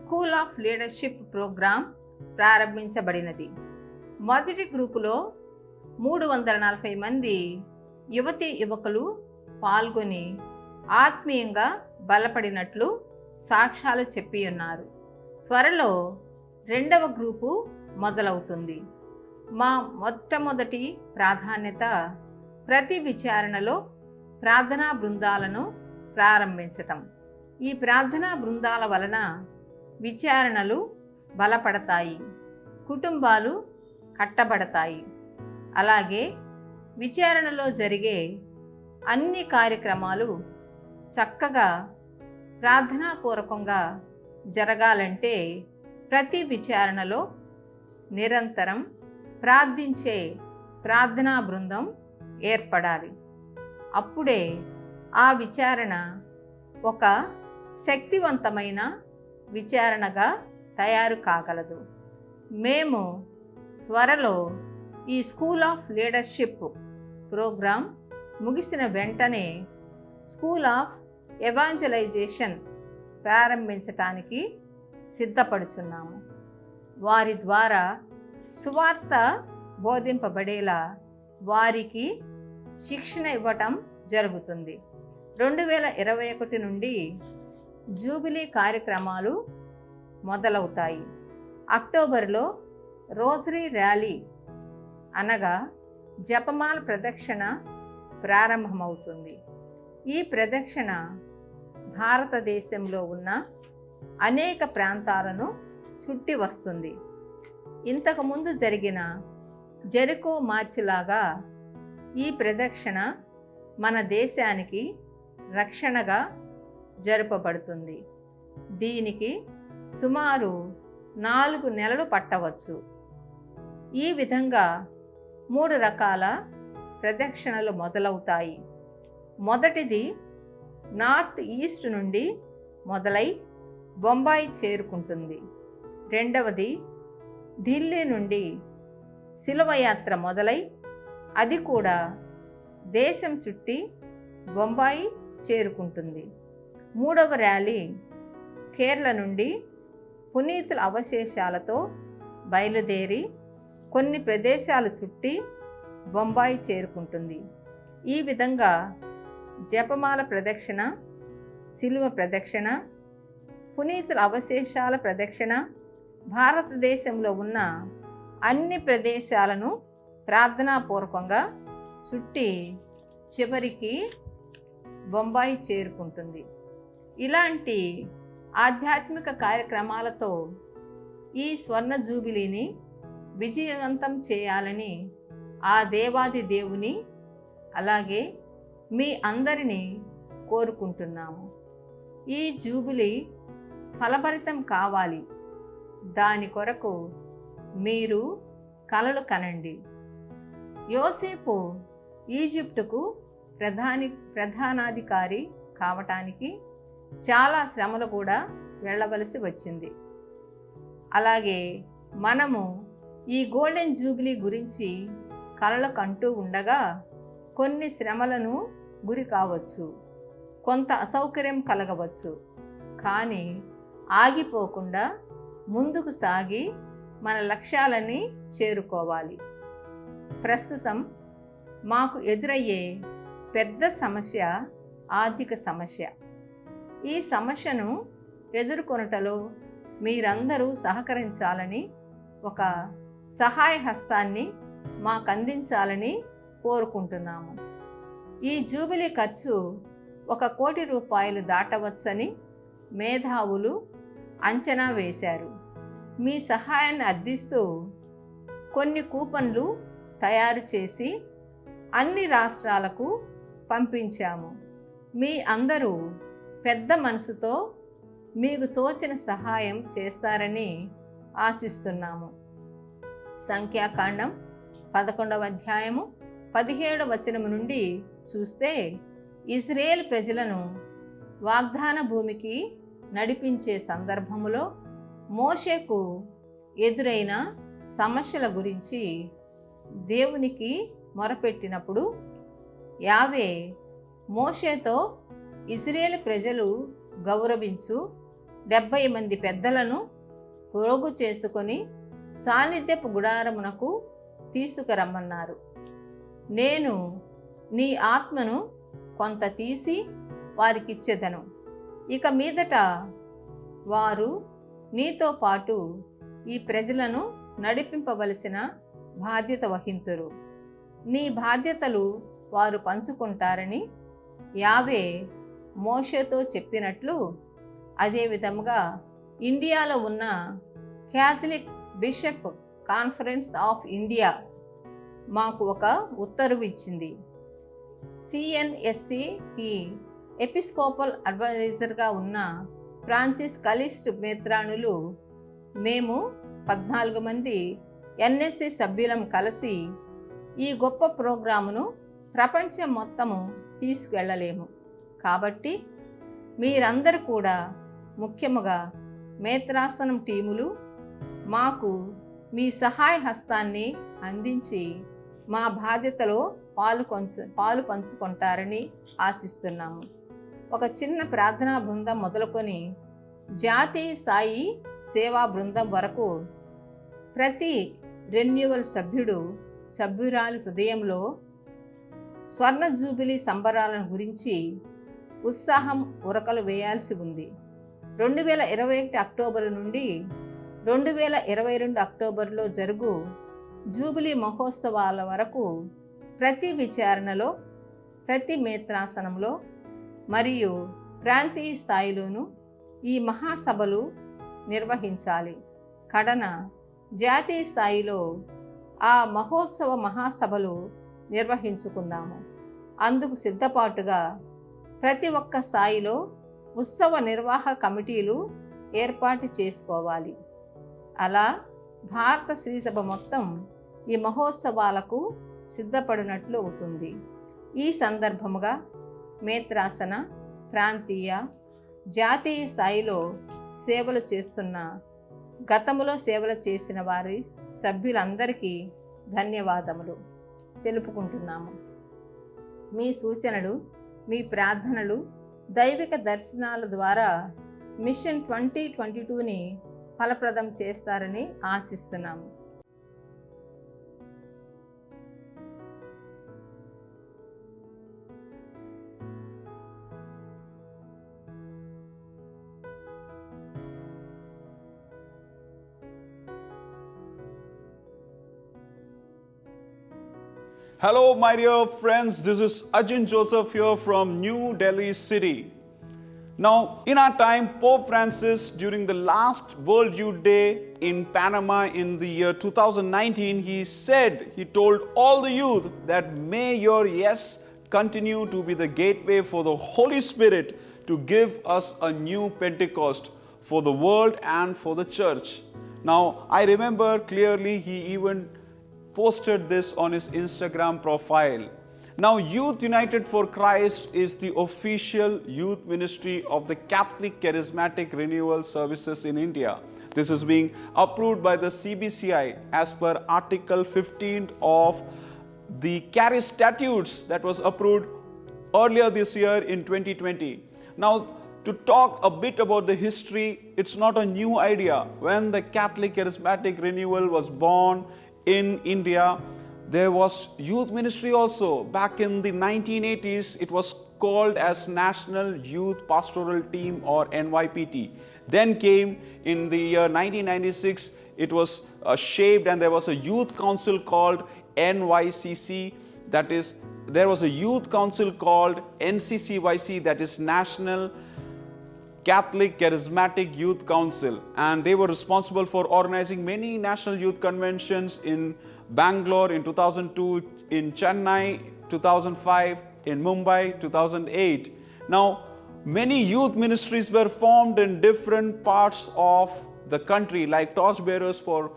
స్కూల్ ఆఫ్ లీడర్షిప్ ప్రోగ్రాం ప్రారంభించబడినది. మొదటి గ్రూపులో 340 మంది యువతీ యువకులు పాల్గొని ఆత్మీయంగా బలపడినట్లు సాక్ష్యాలు చెప్పి ఉన్నారు. త్వరలో 2వ గ్రూపు మొదలవుతుంది. మా మొట్టమొదటి ప్రాధాన్యత ప్రతి విచారణలో ప్రార్థనా బృందాలను ప్రారంభించటం. ఈ ప్రార్థనా బృందాల వలన విచారణలు బలపడతాయి, కుటుంబాలు కట్టబడతాయి. అలాగే విచారణలో జరిగే అన్ని కార్యక్రమాలు చక్కగా ప్రార్థనాపూర్వకంగా జరగాలంటే ప్రతి విచారణలో నిరంతరం ప్రార్థించే ప్రార్థనా బృందం ఏర్పడాలి. అప్పుడే ఆ విచారణ ఒక శక్తివంతమైన విచారణగా తయారు కాగలదు. మేము త్వరలో ఈ స్కూల్ ఆఫ్ లీడర్షిప్ ప్రోగ్రాం ముగిసిన వెంటనే స్కూల్ ఆఫ్ ఎవాంజలైజేషన్ ప్రారంభించటానికి సిద్ధపడుచున్నాము. వారి ద్వారా సువార్త బోధింపబడేలా వారికి శిక్షణ ఇవ్వటం జరుగుతుంది. 2021 నుండి జూబిలీ కార్యక్రమాలు మొదలవుతాయి. అక్టోబర్లో రోజరీ ర్యాలీ అనగా జపమాల ప్రదక్షిణ ప్రారంభమవుతుంది. ఈ ప్రదక్షిణ భారతదేశంలో ఉన్న అనేక ప్రాంతాలను చుట్టి వస్తుంది. ఇంతకుముందు జరిగిన జెరికో మార్చిలాగా ఈ ప్రదక్షిణ మన దేశానికి రక్షణగా జరపబడుతుంది. దీనికి సుమారు 4 నెలలు పట్టవచ్చు. ఈ విధంగా 3 రకాల ప్రదక్షిణలు మొదలవుతాయి. మొదటిది నార్త్ ఈస్ట్ నుండి మొదలై బొంబాయి చేరుకుంటుంది. రెండవది ఢిల్లీ నుండి శిలువయాత్ర మొదలై అది కూడా దేశం చుట్టి బొంబాయి చేరుకుంటుంది. మూడవ ర్యాలీ కేరళ నుండి పునీతుల అవశేషాలతో బయలుదేరి కొన్ని ప్రదేశాలు చుట్టి బొంబాయి చేరుకుంటుంది. ఈ విధంగా జపమాల ప్రదక్షిణ, శిలువ ప్రదక్షిణ, పునీతుల అవశేషాల ప్రదక్షిణ భారతదేశంలో ఉన్న అన్ని ప్రదేశాలను ప్రార్థనాపూర్వకంగా చుట్టి చివరికి బొంబాయి చేరుకుంటుంది. ఇలాంటి ఆధ్యాత్మిక కార్యక్రమాలతో ఈ స్వర్ణ జూబిలీని విజయవంతం చేయాలని ఆ దేవాది దేవుని అలాగే మీ అందరినీ కోరుకుంటున్నాము. ఈ జూబిలీ ఫలభరితం కావాలి. దాని కొరకు మీరు కలలు కనండి. యోసేపు ఈజిప్టుకు ప్రధానాధికారి కావటానికి చాలా శ్రమలు కూడా వెళ్ళవలసి వచ్చింది. అలాగే మనము ఈ గోల్డెన్ జూబిలీ గురించి కలలు కంటూ ఉండగా కొన్ని శ్రమలను గురి కావచ్చు, కొంత అసౌకర్యం కలగవచ్చు. కానీ ఆగిపోకుండా ముందుకు సాగి మన లక్ష్యాలని చేరుకోవాలి. ప్రస్తుతం మాకు ఎదురయ్యే పెద్ద సమస్య ఆర్థిక సమస్య. ఈ సమస్యను ఎదుర్కొనుటలో మీరందరూ సహకరించాలని, ఒక సహాయ హస్తాన్ని మాకు అందించాలని కోరుకుంటున్నాము. ఈ జూబిలీ ఖర్చు 1 కోటి రూపాయలు దాటవచ్చని మేధావులు అంచనా వేశారు. మీ సహాయాన్ని అర్థిస్తూ కొన్ని కూపన్లు తయారు చేసి అన్ని రాష్ట్రాలకు పంపించాము. మీ అందరూ పెద్ద మనసుతో మీకు తోచిన సహాయం చేస్తారని ఆశిస్తున్నాము. సంఖ్యాకాండం 11వ అధ్యాయము 17వ వచనము నుండి చూస్తే, ఇశ్రాయేలు ప్రజలను వాగ్దాన భూమికి నడిపించే సందర్భములో మోషేకు ఎదురైన సమస్యల గురించి దేవునికి మొరపెట్టినప్పుడు యావే మోషేతో ఇశ్రాయేలు ప్రజలు గౌరవించు 70 మంది పెద్దలను పోగు చేసుకొని సాన్నిధ్యపు గుడారమునకు తీసుకురమ్మన్నారు. నేను నీ ఆత్మను కొంత తీసి వారికిచ్చెదను. ఇక మీదట వారు నీతో పాటు ఈ ప్రజలను నడిపింపవలసిన బాధ్యత వహింతురు. నీ బాధ్యతలు వారు పంచుకుంటారని యావే మోషేతో చెప్పినట్లు, అదే విధముగా ఇండియాలో ఉన్న Catholic bishop conference of India మాకు ఒక ఉత్తర్వు ఇచ్చింది. సిఎన్ఎస్సికి ఎపిస్కోపల్ అడ్వైజర్గా ఉన్న ఫ్రాన్సిస్ కలిస్ట్ మేత్రానులు మేము 14 మంది ఎన్ఎస్సి సభ్యులం కలిసి ఈ గొప్ప ప్రోగ్రామును ప్రపంచం మొత్తము తీసుకువెళ్ళలేము. కాబట్టి మీరందరూ కూడా, ముఖ్యముగా మేత్రాసనం టీములు, మాకు మీ సహాయ హస్తాన్ని అందించి మా బాధ్యతలో పాలు పంచుకుంటారని ఆశిస్తున్నాము. ఒక చిన్న ప్రార్థనా బృందం మొదలుకొని జాతీయ స్థాయి సేవా బృందం వరకు ప్రతి రెన్యువల్ సభ్యురాలి హృదయంలో స్వర్ణ జూబిలీ సంబరాలను గురించి ఉత్సాహం ఉరకలు వేయాల్సి ఉంది. 2021 అక్టోబరు నుండి 2022 అక్టోబర్లో జరుగు జూబిలీ మహోత్సవాల వరకు ప్రతి విచారణలో, ప్రతి మేత్రాసనంలో మరియు ప్రాంతీయ స్థాయిలోనూ ఈ మహాసభలు నిర్వహించాలి. కడన జాతీయ స్థాయిలో ఆ మహాసభలు నిర్వహించుకుందాము. అందుకు సిద్ధపాటుగా ప్రతి ఒక్క స్థాయిలో ఉత్సవ నిర్వాహక కమిటీలు ఏర్పాటు చేసుకోవాలి. అలా భారత శ్రీసభ మొత్తం ఈ మహోత్సవాలకు సిద్ధపడినట్లు అవుతుంది. ఈ సందర్భముగా మేత్రాసన, ప్రాంతీయ, జాతీయ స్థాయిలో సేవలు చేస్తున్న, గతములో సేవలు చేసిన వారి సభ్యులందరికీ ధన్యవాదములు తెలుపుకుంటున్నాము. మీ సూచనలు, మీ ప్రార్థనలు, దైవిక దర్శనాల ద్వారా మిషన్ 2022ని ఫలప్రదం చేస్తారని ఆశిస్తున్నాము. Hello, my dear friends. This is Ajin Joseph here from New Delhi City. Now, in our time, Pope Francis, during the last World Youth Day in Panama in the year 2019, he told all the youth that may your yes continue to be the gateway for the Holy Spirit to give us a new Pentecost for the world and for the church. Now, I remember clearly he even posted this on his Instagram profile. Now, Youth United for Christ is the official youth ministry of the Catholic Charismatic Renewal Services in India. This is being approved by the CBCI as per Article 15 of the Charis Statutes that was approved earlier this year in 2020. Now, to talk a bit about the history, it's not a new idea. When the Catholic Charismatic Renewal was born in India, there was youth ministry also. Back in the 1980s, it was called as National Youth Pastoral Team or NYPT. Then came in the year 1996, it was shaped and there was a youth council called NYCC. That is, there was a youth council called NCCYC, that is National Catholic Charismatic Youth Council, and they were responsible for organizing many national youth conventions in Bangalore in 2002, in Chennai 2005, in Mumbai 2008. Now, many youth ministries were formed in different parts of the country, like Torchbearers for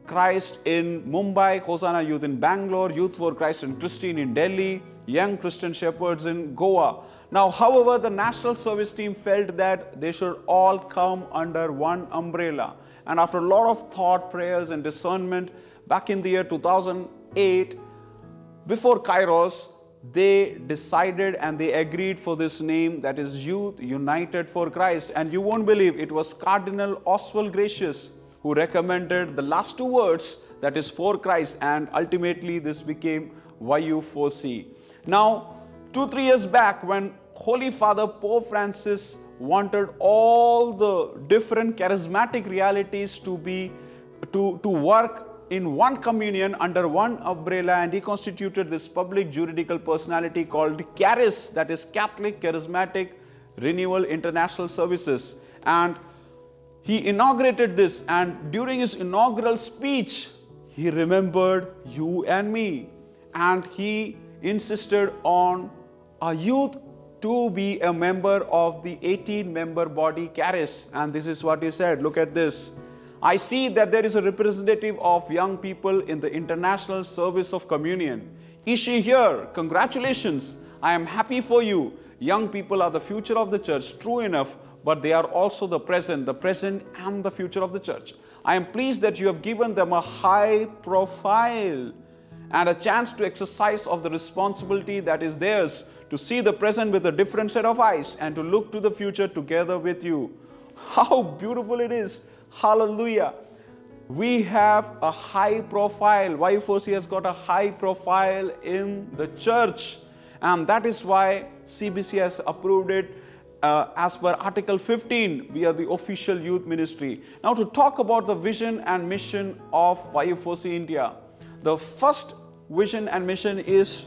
Christ in Mumbai, Hosanna Youth in Bangalore, Youth for Christ and Christine in Delhi, Young Christian Shepherds in Goa. Now, however, the national service team felt that they should all come under one umbrella. And after a lot of thought, prayers, and discernment, back in the year 2008, before Kairos, they decided and they agreed for this name, that is Youth United for Christ. And you won't believe, it was Cardinal Oswald Gracious who recommended the last two words, that is for Christ, and ultimately this became YU4C. Now, 2-3 years back, when Holy Father Pope Francis wanted all the different charismatic realities to work in one communion under one umbrella, and he constituted this public juridical personality called CHARIS, that is Catholic Charismatic Renewal International Services. And he inaugurated this, and during his inaugural speech, he remembered you and me, and he insisted on a youth to be a member of the 18-member body CHARIS. And this is what he said. Look at this. I see that there is a representative of young people in the International Service of Communion. Is she here? Congratulations. I am happy for you. Young people are the future of the church, true enough, but they are also the present and the future of the church. I am pleased that you have given them a high profile and a chance to exercise of the responsibility that is theirs, to see the present with a different set of eyes and to look to the future together with you. How beautiful it is. Hallelujah. We have a high profile. YU4C has got a high profile in the church. And that is why CBC has approved it as per Article 15. We are the official youth ministry. Now, to talk about the vision and mission of YU4C India. The first vision and mission is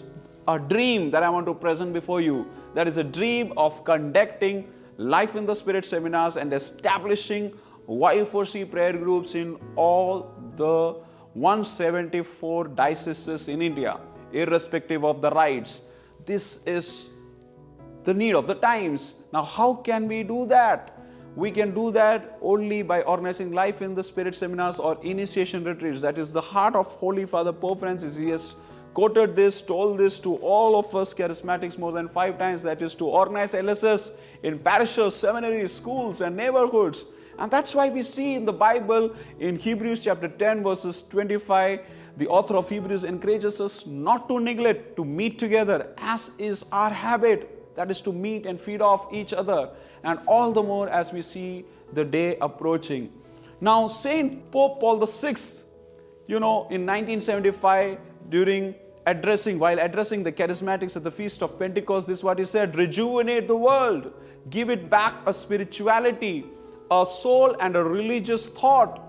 a dream that I want to present before you. That is a dream of conducting Life in the Spirit seminars and establishing YU4C prayer groups in all the 174 dioceses in India, irrespective of the rites. This is the need of the times. Now, how can we do that? We can do that only by organizing Life in the Spirit seminars or initiation retreats. That is the heart of Holy Father Pope Francis. He has quoted this, told this to all of us charismatics more than 5 times. That is to organize LSS in parishes, seminaries, schools, and neighborhoods. And that's why we see in the Bible, in Hebrews chapter 10, verses 25, the author of Hebrews encourages us not to neglect to meet together, as is our habit. That is to meet and feed off each other. And all the more as we see the day approaching. Now, Saint Pope Paul VI, in 1975, while addressing the charismatics at the Feast of Pentecost, this is what he said: rejuvenate the world, give it back a spirituality, a soul and a religious thought,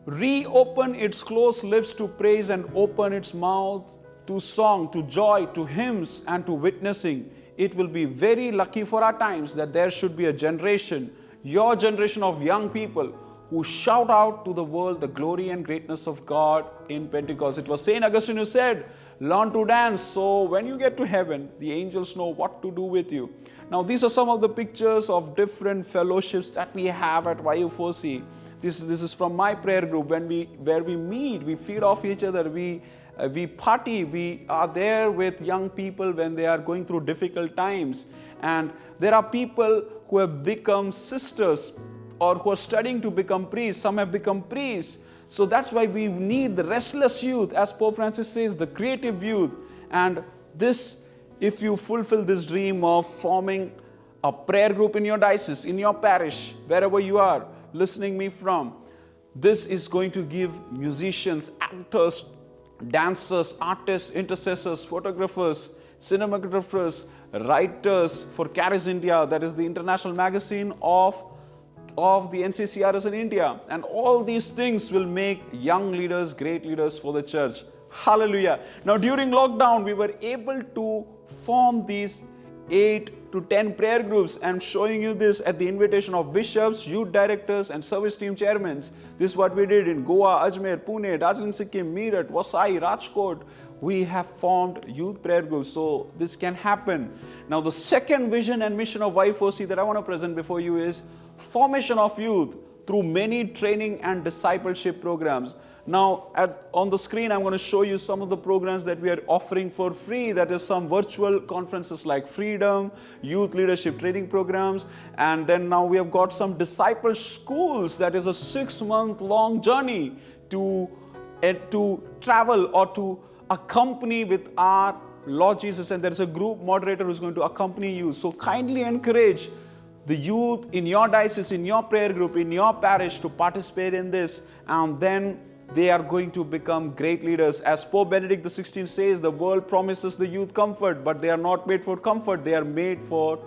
reopen its closed lips to praise and open its mouth to song, to joy, to hymns and to witnessing. It will be very lucky for our times that there should be a generation, your generation of young people, who shout out to the world the glory and greatness of God in Pentecost. It was St. Augustine who said, learn to dance, so when you get to heaven, the angels know what to do with you. Now, these are some of the pictures of different fellowships that we have at YU4C. This is from my prayer group, where we meet, we feed off each other, we party, we are there with young people when they are going through difficult times. And there are people who have become sisters or who are studying to become priests. Some have become priests. So that's why we need the restless youth, as Pope Francis says, the creative youth. And this, if you fulfill this dream of forming a prayer group in your diocese, in your parish, wherever you are listening me from, this is going to give musicians, actors, dancers, artists, intercessors, photographers, cinematographers, writers for Charis India, that is the international magazine of the NCCRS in India. And all these things will make young leaders great leaders for the church. Hallelujah. Now, during lockdown, we were able to form these 8 to 10 prayer groups. I'm showing you this at the invitation of bishops, youth directors, and service team chairmen. This is what we did in Goa, Ajmer, Pune, Darjeeling, Sikkim, Meerut, Vasai, Rajkot. We have formed youth prayer groups, so this can happen. Now, the second vision and mission of Y4C that I want to present before you is formation of youth through many training and discipleship programs. Now, on the screen, I'm going to show you some of the programs that we are offering for free. That is some virtual conferences like Freedom, Youth Leadership Training Programs, and then now we have got some disciple schools. That is a 6-month-long journey to travel or to accompany with our Lord Jesus, and there is a group moderator who is going to accompany you. So kindly encourage the youth in your diocese, in your prayer group, in your parish to participate in this, and then they are going to become great leaders. As Pope Benedict XVI says, the world promises the youth comfort, but they are not made for comfort, they are made for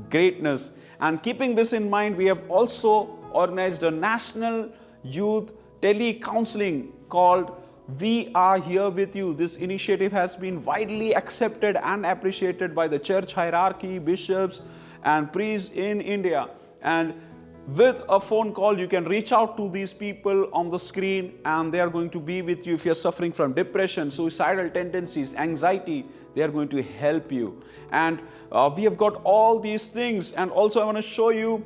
greatness. And keeping this in mind, we have also organized a national youth tele-counseling called We Are Here With You. This initiative has been widely accepted and appreciated by the church hierarchy, bishops, and priests in India. And with a phone call, you can reach out to these people on the screen, and they are going to be with you. If you're suffering from depression, suicidal tendencies, anxiety, they are going to help you. And we have got all these things. And also I want to show you,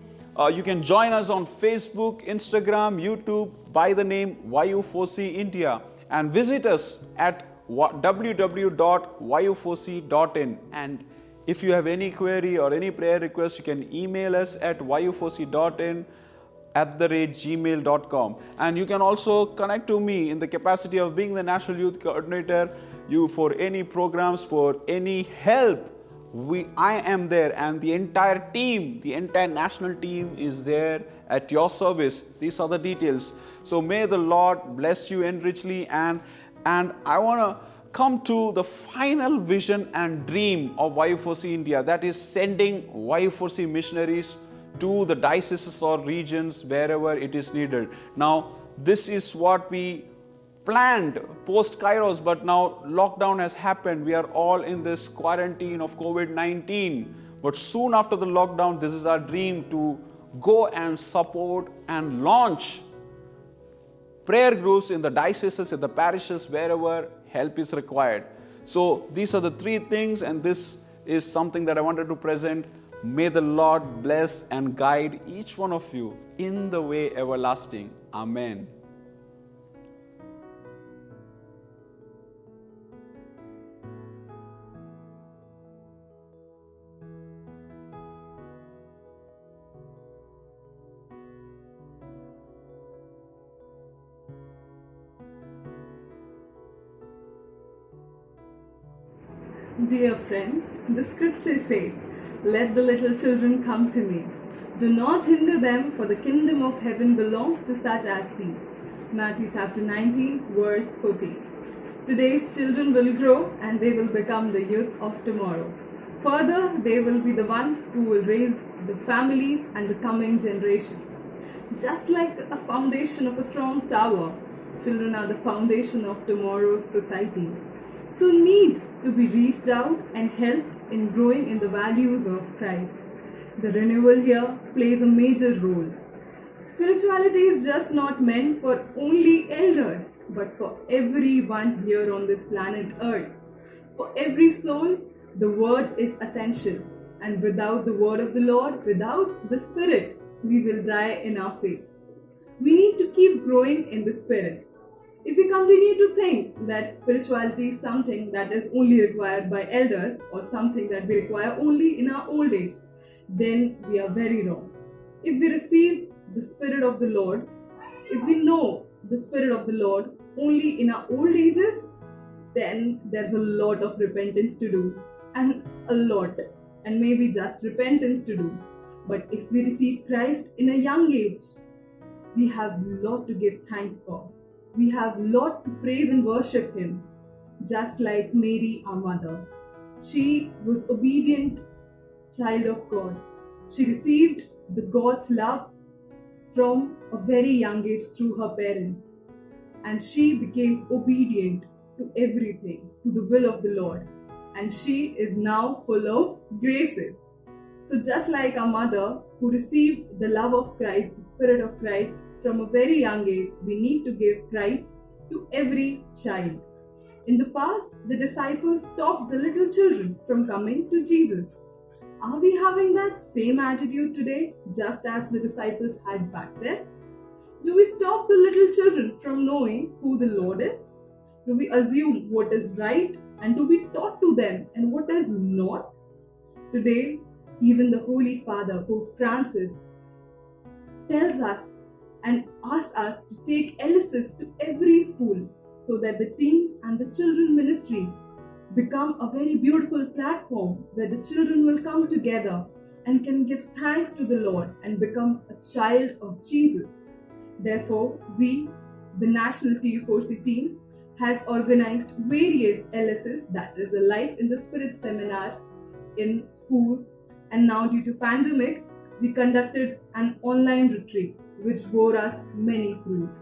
you can join us on Facebook, Instagram, YouTube by the name YU4C India, and visit us at www.yu4c.in. And if you have any query or any prayer request, you can email us at yu4c.in@gmail.com. And you can also connect to me in the capacity of being the National Youth Coordinator. You for any programs, for any help, I am there, and the entire team, the entire national team is there at your service. These are the details. So may the Lord bless you enrichly, and I want to come to the final vision and dream of YU4C India, that is sending YU4C missionaries to the dioceses or regions wherever it is needed. Now, this is what we planned post Kairos, but now lockdown has happened. We are all in this quarantine of COVID-19. But soon after the lockdown, this is our dream to go and support and launch prayer groups in the dioceses, in the parishes, wherever help is required. So these are the three things, and this is something that I wanted to present. May the Lord bless and guide each one of you in the way everlasting. Amen. Dear friends, the scripture says, "Let the little children come to me. Do not hinder them, for the kingdom of heaven belongs to such as these." Matthew chapter 19, verse 14. Today's children will grow and they will become the youth of tomorrow. Further, they will be the ones who will raise the families and the coming generation. Just like a foundation of a strong tower, children are the foundation of tomorrow's society. So need to be reached out and helped in growing in the values of Christ. The renewal here plays a major role. Spirituality is just not meant for only elders, but for everyone here on this planet Earth. For every soul, the word is essential. And without the word of the Lord, without the Spirit, we will die in our faith. We need to keep growing in the Spirit. If we continue to think that spirituality is something that is only required by elders or something that we require only in our old age, then we are very wrong. If we receive the Spirit of the Lord, if we know the Spirit of the Lord only in our old ages, then there's a lot of repentance to do, and maybe just repentance to do. But if we receive Christ in a young age, we have a lot to give thanks for. We have a lot to praise and worship Him, just like Mary, our mother. She was obedient child of God. She received the God's love from a very young age through her parents, and she became obedient to everything, to the will of the Lord, and she is now full of graces. So just like a mother who received the love of Christ, the Spirit of Christ, from a very young age, we need to give Christ to every child. In the past, the disciples stopped the little children from coming to Jesus. Are we having that same attitude today, just as the disciples had back then? Do we stop the little children from knowing who the Lord is? Do we assume what is right and to be taught to them and what is not? Today, even the Holy Father, Pope Francis, tells us and asks us to take LSS to every school so that the teens and the children ministry become a very beautiful platform where the children will come together and can give thanks to the Lord and become a child of Jesus. Therefore, we, the National TU4C team, has organized various LSS, that is the Life in the Spirit seminars in schools, and now due to pandemic, we conducted an online retreat which bore us many fruits.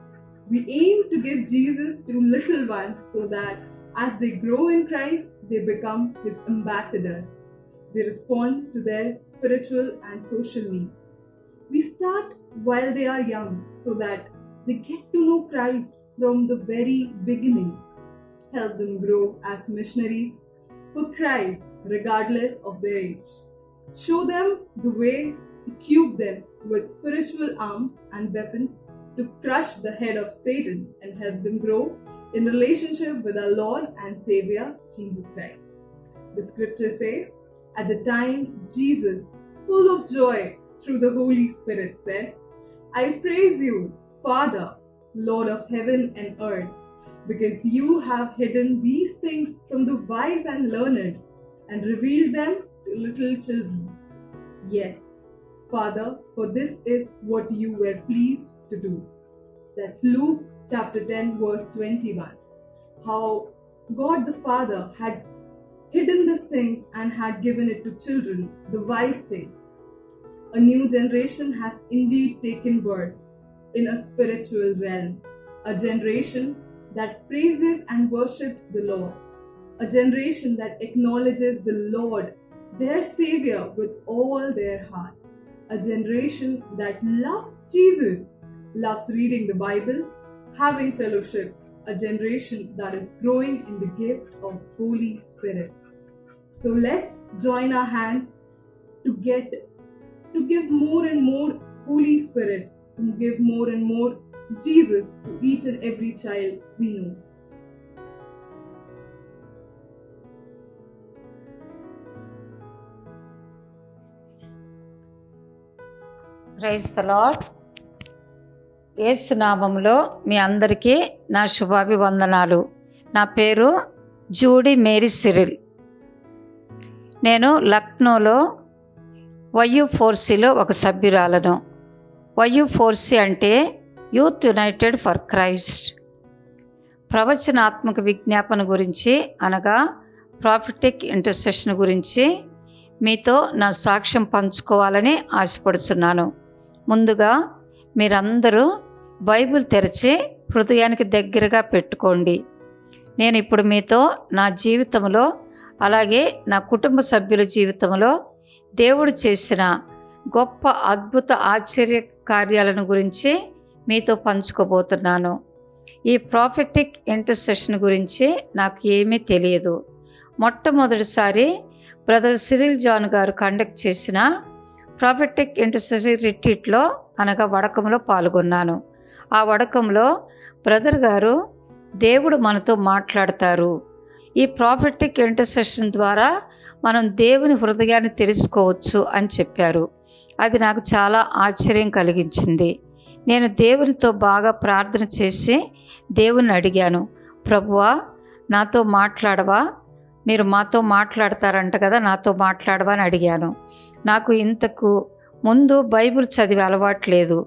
We aim to give Jesus to little ones so that as they grow in Christ, they become His ambassadors. We respond to their spiritual and social needs. We start while they are young so that they get to know Christ from the very beginning. Help them grow as missionaries for Christ regardless of their age. Show them the way, equip them with spiritual arms and weapons to crush the head of Satan and help them grow in relationship with our Lord and Savior, Jesus Christ. The scripture says, at the time Jesus, full of joy through the Holy Spirit, said, I praise you, Father, Lord of heaven and earth, because you have hidden these things from the wise and learned and revealed them to little children. Yes, Father, for this is what you were pleased to do. That's Luke chapter 10 verse 21. How God the Father had hidden these things and had given it to children, the wise things. A new generation has indeed taken birth in a spiritual realm. A generation that praises and worships the Lord. A generation that acknowledges the Lord, their Savior, with all their heart. A generation that loves Jesus, loves reading the Bible, having fellowship. A generation that is growing in the gift of Holy Spirit. So let's join our hands to give more and more Holy Spirit, to give more and more Jesus to each and every child we know. Praise the lord. Yesu నామములో మీ అందరికీ నా శుభాభివందనాలు. నా పేరు Judy Mary Cyril. నేను లక్నోలో YU4Cలో ఒక సభ్యురాలను. YU4C అంటే యూత్ యునైటెడ్ ఫర్ క్రైస్ట్. ప్రవచనాత్మక విజ్ఞాపన గురించి అనగా ప్రాఫిటిక్ ఇంటర్సెషన్ గురించి మీతో నా సాక్ష్యం పంచుకోవాలని ఆశపడుచున్నాను. ముందుగా మీరందరూ బైబిల్ తెరిచి హృదయానికి దగ్గరగా పెట్టుకోండి. నేను ఇప్పుడు మీతో నా జీవితంలో అలాగే నా కుటుంబ సభ్యుల జీవితంలో దేవుడు చేసిన గొప్ప అద్భుత ఆశ్చర్య కార్యాలను గురించి మీతో పంచుకోబోతున్నాను. ఈ ప్రాఫిటిక్ ఇంటర్సెషన్ గురించి నాకు ఏమీ తెలియదు. మొట్టమొదటిసారి బ్రదర్ సిరిల్ జాన్ గారు కండక్ట్ చేసిన ప్రాఫిటిక్ ఇంటర్సెషన్ రిట్రీట్లో అనగా వడకంలో పాల్గొన్నాను. ఆ వడకంలో బ్రదర్ గారు దేవుడు మనతో మాట్లాడతారు, ఈ ప్రాఫిటిక్ ఇంటర్సెషన్ ద్వారా మనం దేవుని హృదయాన్ని తెలుసుకోవచ్చు అని చెప్పారు. అది నాకు చాలా ఆశ్చర్యం కలిగించింది. నేను దేవునితో బాగా ప్రార్థన చేసి దేవుని అడిగాను, ప్రభువా నాతో మాట్లాడవా, మీరు మాతో మాట్లాడతారంట కదా, నాతో మాట్లాడవా అని అడిగాను. నాకు ఇంతకు ముందు బైబిల్ చదివే అలవాటు లేదు.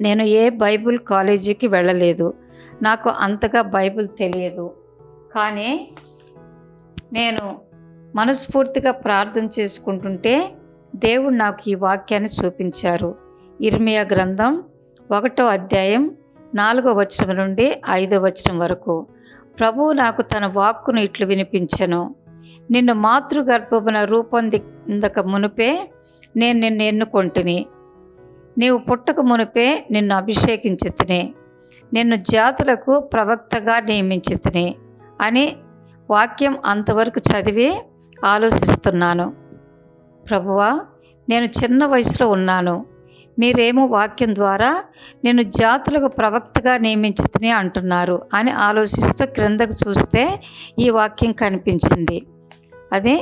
నేను ఏ బైబిల్ కాలేజీకి వెళ్ళలేదు. నాకు అంతగా బైబిల్ తెలియదు. కానీ నేను మనస్ఫూర్తిగా ప్రార్థన చేసుకుంటుంటే దేవుడు నాకు ఈ వాక్యాన్ని చూపించారు. ఇర్మియా గ్రంథం 1వ అధ్యాయం 4వ వచనం నుండి 5వ వచనం వరకు ప్రభువు నాకు తన వాక్కును ఇట్లు వినిపించెను. నిన్ను మాతృగర్భమున రూపొందిందక మునుపే నేను నిన్ను ఎన్నుకొంటిని. నీవు పుట్టక మునుపే నిన్ను అభిషేకించితిని. నిన్ను జాతులకు ప్రవక్తగా నియమించితిని అని వాక్యం అంతవరకు చదివి ఆలోచిస్తున్నాను. ప్రభువా, నేను చిన్న వయసులో ఉన్నాను. మీరేమో వాక్యం ద్వారా నేను జాతులకు ప్రవక్తగా నియమించితిని అంటున్నారు అని ఆలోచిస్తూ క్రిందకు చూస్తే ఈ వాక్యం కనిపించింది. అదే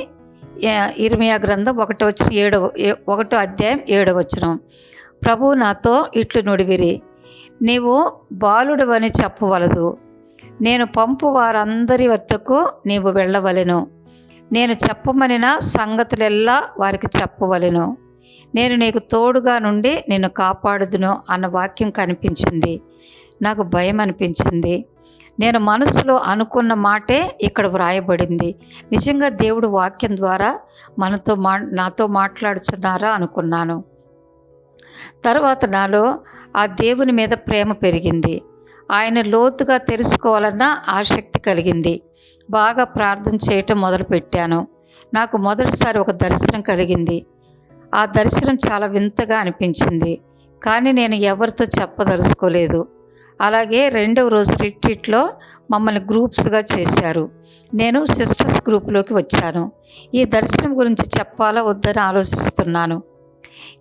ఇర్మియా గ్రంథం 1 అధ్యాయం 7వ వచనం. ప్రభువు నాతో ఇట్లు నుడివిరి, నీవు బాలుడవని చెప్పవలదు. నేను పంపు వారందరి వద్దకు నీవు వెళ్ళవలెను. నేను చెప్పమనిన సంగతులెల్లా వారికి చెప్పవలెను. నేను నీకు తోడుగా నుండి నిన్ను కాపాడుదును అన్న వాక్యం కనిపించింది. నాకు భయం అనిపించింది. నేను మనసులో అనుకున్న మాటే ఇక్కడ వ్రాయబడింది. నిజంగా దేవుడు వాక్యం ద్వారా నాతో మాట్లాడుచున్నారా అనుకున్నాను. తర్వాత నాలో ఆ దేవుని మీద ప్రేమ పెరిగింది. ఆయన లోతుగా తెలుసుకోవాలన్న ఆసక్తి కలిగింది. బాగా ప్రార్థన చేయటం మొదలుపెట్టాను. నాకు మొదటిసారి ఒక దర్శనం కలిగింది. ఆ దర్శనం చాలా వింతగా అనిపించింది, కానీ నేను ఎవరితో చెప్పదలుచుకోలేదు. అలాగే 2వ రోజు రిట్రీట్లో మమ్మల్ని గ్రూప్స్గా చేశారు. నేను సిస్టర్స్ గ్రూప్లోకి వచ్చాను. ఈ దర్శనం గురించి చెప్పాలా వద్దని ఆలోచిస్తున్నాను.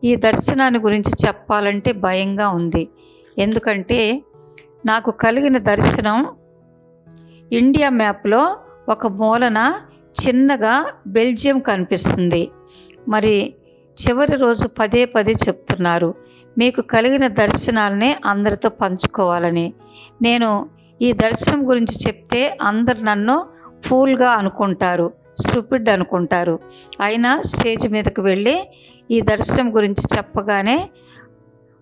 ఈ దర్శనాన్ని గురించి చెప్పాలంటే భయంగా ఉంది. ఎందుకంటే నాకు కలిగిన దర్శనం ఇండియా మ్యాప్లో ఒక మూలన చిన్నగా బెల్జియం కనిపిస్తుంది. మరి చివరి రోజు పదే చెప్తున్నారు, మీకు కలిగిన దర్శనాలనే అందరితో పంచుకోవాలని. నేను ఈ దర్శనం గురించి చెప్తే అందరు నన్ను ఫూల్గా అనుకుంటారు, స్టూపిడ్ అనుకుంటారు. అయినా స్టేజ్ మీదకి వెళ్ళి ఈ దర్శనం గురించి చెప్పగానే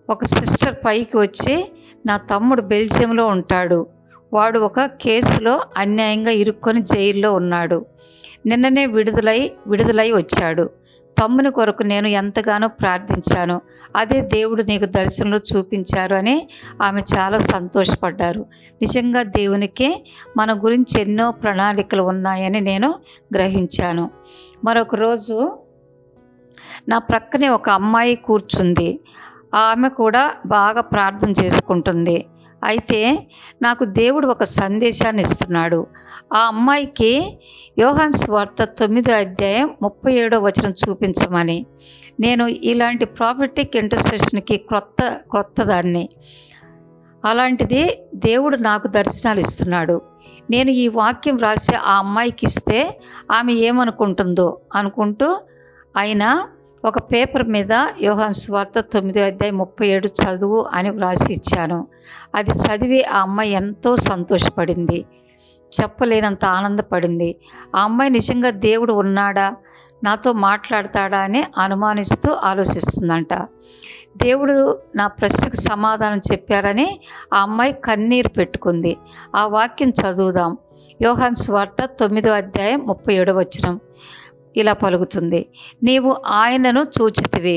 ఒక సిస్టర్ పైకి వచ్చి, నా తమ్ముడు బెల్జియంలో ఉంటాడు, వాడు ఒక కేసులో అన్యాయంగా ఇరుక్కొని జైల్లో ఉన్నాడు, నిన్ననే విడుదలై వచ్చాడు. తమ్ముని కొరకు నేను ఎంతగానో ప్రార్థించాను, అదే దేవుడు నీకు దర్శనంలో చూపించారు అని ఆమె చాలా సంతోషపడ్డారు. నిజంగా దేవునికి మన గురించి ఎన్నో ప్రణాళికలు ఉన్నాయని నేను గ్రహించాను. మరొక రోజు నా ప్రక్కనే ఒక అమ్మాయి కూర్చుంది. ఆమె కూడా బాగా ప్రార్థన చేసుకుంటుంది. అయితే నాకు దేవుడు ఒక సందేశాన్ని ఇస్తున్నాడు. ఆ అమ్మాయికి యోహాను సువార్త 9వ అధ్యాయం 37వ వచనం చూపించమని. నేను ఇలాంటి ప్రాఫిటిక్ ఇంటర్సెషన్కి క్రొత్త దాన్ని. అలాంటిది దేవుడు నాకు దర్శనాలు ఇస్తున్నాడు. నేను ఈ వాక్యం రాసి ఆ అమ్మాయికి ఇస్తే ఆమె ఏమనుకుంటుందో అనుకుంటూ అయినా ఒక పేపర్ మీద యోహాను సువార్త 9వ అధ్యాయం 37 చదువు అని వ్రాసి ఇచ్చాను. అది చదివి ఆ అమ్మాయి ఎంతో సంతోషపడింది, చెప్పలేనంత ఆనందపడింది. ఆ అమ్మాయి నిజంగా దేవుడు ఉన్నాడా, నాతో మాట్లాడతాడా అని అనుమానిస్తూ ఆలోచిస్తుందంట. దేవుడు నా ప్రశ్నకు సమాధానం చెప్పారని ఆ అమ్మాయి కన్నీరు పెట్టుకుంది. ఆ వాక్యం చదువుదాం. యోహాను సువార్త 9వ అధ్యాయం 37వ వచనం ఇలా పలుకుతుంది, నీవు ఆయనను చూచితివి,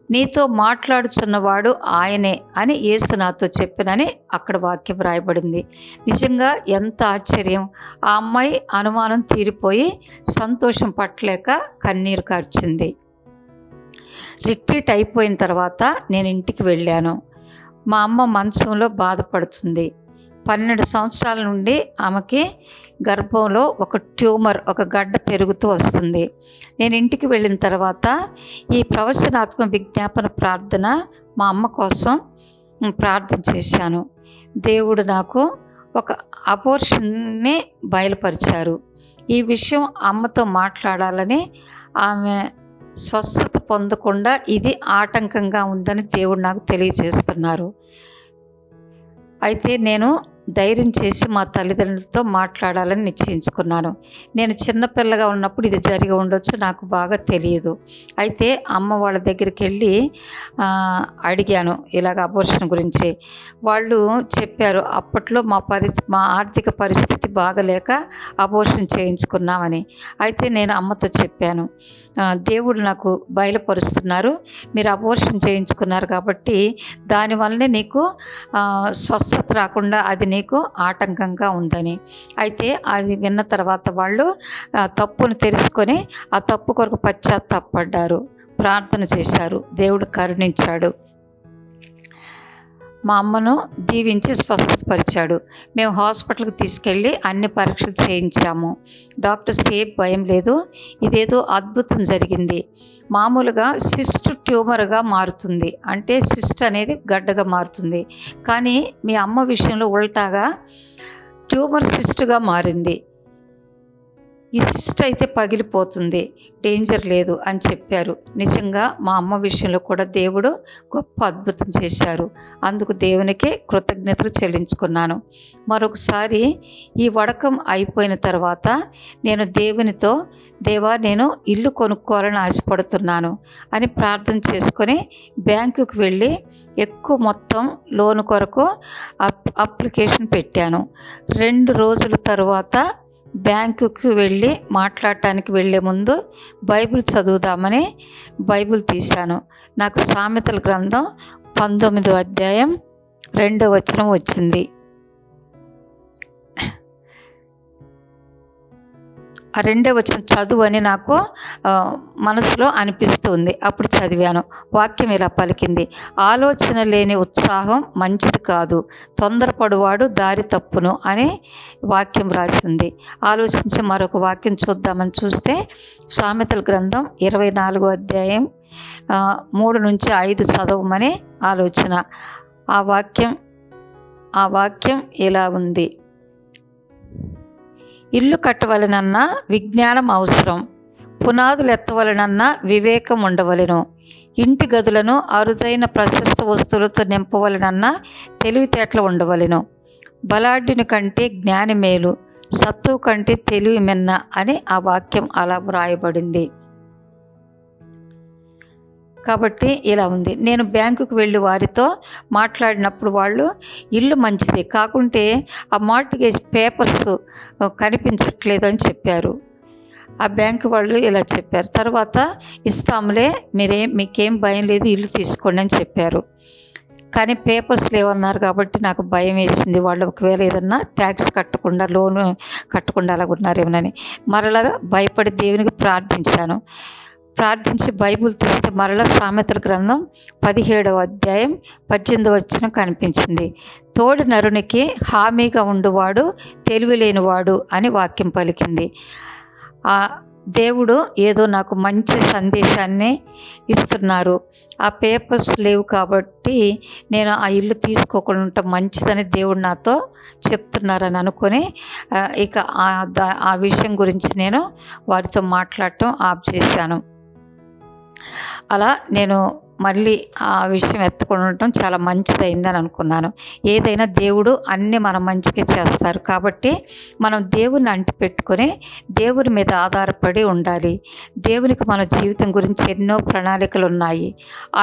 నీతో మాట్లాడుచున్నవాడు ఆయనే అని యేసు నాతో చెప్పినని అక్కడ వాక్యం రాయబడింది. నిజంగా ఎంత ఆశ్చర్యం! ఆ అమ్మాయి అనుమానం తీరిపోయి సంతోషం పట్టలేక కన్నీరు కార్చింది. రిట్రీట్ అయిపోయిన తర్వాత నేను ఇంటికి వెళ్ళాను. మా అమ్మ మంచంలో బాధపడుతుంది. 12 సంవత్సరాల నుండి ఆమెకి గర్భంలో ఒక ట్యూమర్, ఒక గడ్డ పెరుగుతూ వస్తుంది. నేను ఇంటికి వెళ్ళిన తర్వాత ఈ ప్రవచనాత్మక విజ్ఞాపన ప్రార్థన మా అమ్మ కోసం ప్రార్థన చేశాను. దేవుడు నాకు ఒక అబోర్షన్ని బయలుపరిచారు. ఈ విషయం అమ్మతో మాట్లాడాలని, ఆమె స్వస్థత పొందకుండా ఇది ఆటంకంగా ఉందని దేవుడు నాకు తెలియజేస్తున్నారు. అయితే నేను ధైర్యం చేసి మా తల్లిదండ్రులతో మాట్లాడాలని నిశ్చయించుకున్నాను. నేను చిన్నపిల్లగా ఉన్నప్పుడు ఇది జరిగి ఉండొచ్చు, నాకు బాగా తెలియదు. అయితే అమ్మ వాళ్ళ దగ్గరికి వెళ్ళి అడిగాను ఇలాగ అబోర్షన్ గురించి. వాళ్ళు చెప్పారు, అప్పట్లో మా ఆర్థిక పరిస్థితి బాగలేక అబోర్షన్ చేయించుకున్నామని. అయితే నేను అమ్మతో చెప్పాను, దేవుడు నాకు బయలుపరుస్తున్నారు, మీరు అబోర్షన్ చేయించుకున్నారు కాబట్టి దానివల్లనే నీకు స్వస్థత రాకుండా అది నీకు ఆటంకంగా ఉందని. అయితే అది విన్న తర్వాత వాళ్ళు తప్పును తెలుసుకొని ఆ తప్పు కొరకు పశ్చాత్తాపడ్డారు, ప్రార్థన చేశారు, దేవుడు కరుణించాడు, మా అమ్మను దీవించి స్వస్థపరిచాడు. మేము హాస్పిటల్కి తీసుకెళ్ళి అన్ని పరీక్షలు చేయించాము. డాక్టర్స్ ఏ భయం లేదు, ఇదేదో అద్భుతం జరిగింది. మామూలుగా సిస్ట్ ట్యూమర్గా మారుతుంది, అంటే సిస్ట్ అనేది గడ్డగా మారుతుంది. కానీ మీ అమ్మ విషయంలో ఉల్టాగా ట్యూమర్ సిస్ట్గా మారింది. ఈ సిస్ట్ అయితే పగిలిపోతుంది, డేంజర్ లేదు అని చెప్పారు. నిజంగా మా అమ్మ విషయంలో కూడా దేవుడు గొప్ప అద్భుతం చేశారు. అందుకు దేవునికి కృతజ్ఞతలు చెల్లించుకున్నాను. మరొకసారి ఈ వడకం అయిపోయిన తర్వాత నేను దేవునితో, దేవా నేను ఇల్లు కొనుక్కోవాలని ఆశపడుతున్నాను అని ప్రార్థన చేసుకొని బ్యాంకుకి వెళ్ళి ఎక్కువ మొత్తం లోను కొరకు అప్లికేషన్ పెట్టాను. 2 రోజుల తర్వాత బ్యాంకుకి వెళ్ళి మాట్లాడటానికి వెళ్ళే ముందు బైబిల్ చదువుదామని బైబిల్ తీశాను. నాకు సామెతల గ్రంథం 19వ అధ్యాయం 2వ వచనం వచ్చింది. ఆ 2వ వచనం చదువు అని నాకు మనసులో అనిపిస్తుంది. అప్పుడు చదివాను. వాక్యం ఇలా పలికింది, ఆలోచన లేని ఉత్సాహం మంచిది కాదు, తొందరపడువాడు దారి తప్పును అని వాక్యం రాసింది. ఆలోచించి మరొక వాక్యం చూద్దామని చూస్తే సామెతల గ్రంథం 24వ అధ్యాయం 3 నుంచి 5 చదవమని ఆలోచన. ఆ వాక్యం ఇలా ఉంది, ఇల్లు కట్టవలనన్నా విజ్ఞానం అవసరం, పునాదులు ఎత్తవలనన్నా వివేకం ఉండవలెను, ఇంటి గదులను అరుదైన ప్రశస్త వస్తువులతో నింపవలనన్నా తెలివితేటలు ఉండవలెను, బలాఢ్యుని కంటే జ్ఞాని మేలు, సత్తువు కంటే తెలివి మిన్న అని ఆ వాక్యం అలా వ్రాయబడింది. కాబట్టి ఇలా ఉంది. నేను బ్యాంకుకు వెళ్ళి వారితో మాట్లాడినప్పుడు వాళ్ళు ఇల్లు మంచిది కాకుంటే ఆ మార్టిగేజ్ పేపర్స్ కనిపించట్లేదు అని చెప్పారు. ఆ బ్యాంకు వాళ్ళు ఇలా చెప్పారు. తర్వాత ఇస్తాంలే, మీకేం భయం లేదు, ఇల్లు తీసుకోండి అని చెప్పారు. కానీ పేపర్స్ లేవన్నారు కాబట్టి నాకు భయం వేసింది, వాళ్ళు ఒకవేళ ఏదన్నా ట్యాక్స్ కట్టకుండా లోను కట్టకుండా అలాగ ఉన్నారేమోనని. మరలా భయపడి దేవునికి ప్రార్థించి బైబిల్ తీస్తే మరలా సామెతల గ్రంథం 17వ అధ్యాయం 18వ వచనం కనిపించింది. తోడి నరునికి హామీగా ఉండువాడు తెలివి లేనివాడు అని వాక్యం పలికింది. ఆ దేవుడు ఏదో నాకు మంచి సందేశాన్ని ఇస్తున్నారు. ఆ పేపర్స్ లేవు కాబట్టి నేను ఆ ఇల్లు తీసుకోకుండా ఉంటే మంచిదని దేవుడు నాతో చెప్తున్నారని అనుకొని ఇక ఆ విషయం గురించి నేను వారితో మాట్లాడటం ఆఫ్ చేశాను. అలా నేను మళ్ళీ ఆ విషయం ఎత్తుకొని ఉండటం చాలా మంచిదైందని అనుకున్నాను. ఏదైనా దేవుడు అన్నీ మన మంచిగా చేస్తారు కాబట్టి మనం దేవుని అంటిపెట్టుకొని దేవుని మీద ఆధారపడి ఉండాలి. దేవునికి మన జీవితం గురించి ఎన్నో ప్రణాళికలు ఉన్నాయి.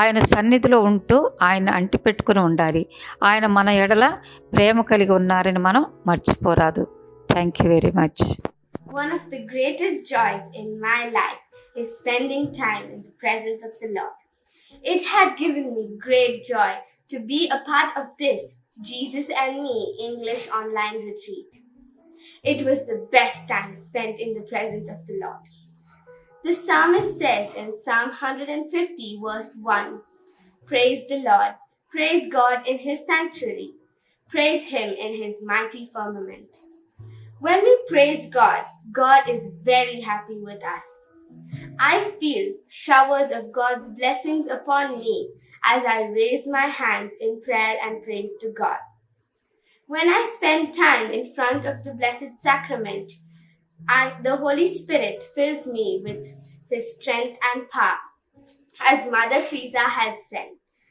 ఆయన సన్నిధిలో ఉంటూ ఆయన అంటిపెట్టుకుని ఉండాలి. ఆయన మన ఎడల ప్రేమ కలిగి ఉన్నారని మనం మర్చిపోరాదు. Thank you very much. One of the greatest joys in my life is spending time in the presence of the Lord. It had given me great joy to be a part of this Jesus and Me English online retreat. It was the best time spent in the presence of the Lord. The psalmist says in Psalm 150 verse 1, praise the Lord, praise God in his sanctuary, praise him in his mighty firmament. When we praise God, God is very happy with us. I feel showers of God's blessings upon me as I raise my hands in prayer and praise to God. When I spend time in front of the Blessed Sacrament, the Holy Spirit fills me with his strength and power. As Mother Teresa had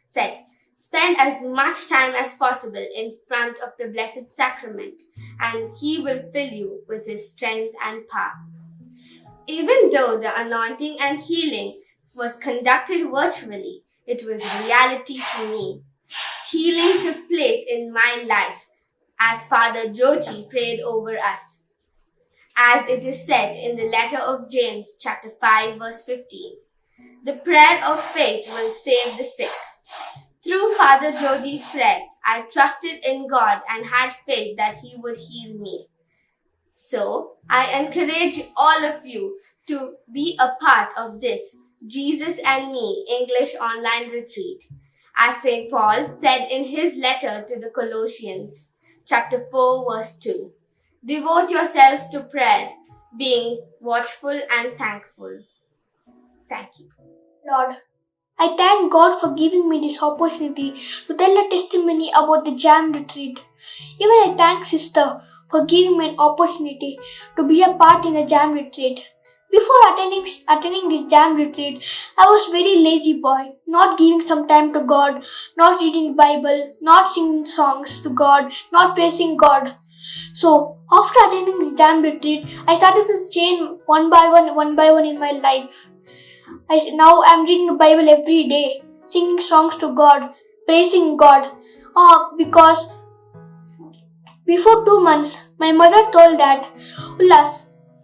said, spend as much time as possible in front of the Blessed Sacrament and he will fill you with his strength and power. Even though the anointing and healing was conducted virtually, it was reality for me. Healing took place in my life as Father Joji prayed over us. As it is said in the letter of James chapter 5 verse 15, the prayer of faith will save the sick. Through Father Joji's prayers, I trusted in God and had faith that He would heal me. So, I encourage all of you to be a part of this Jesus and Me English online retreat. As St. Paul said in his letter to the Colossians, chapter 4 verse 2, devote yourselves to prayer, being watchful and thankful. Thank you. Lord, I thank God for giving me this opportunity to tell a testimony about the JAM retreat. Even I thank Sister for giving me an opportunity to be a part in the JAM retreat. Before attending this JAM retreat, I was very lazy boy, not giving some time to God, not reading the Bible, not singing songs to God, not praising God. So, after attending this JAM retreat, I started to change one by one in my life. Now I'm reading the Bible every day, singing songs to God, praising God. Because before 2 months, my mother told that, Ullas,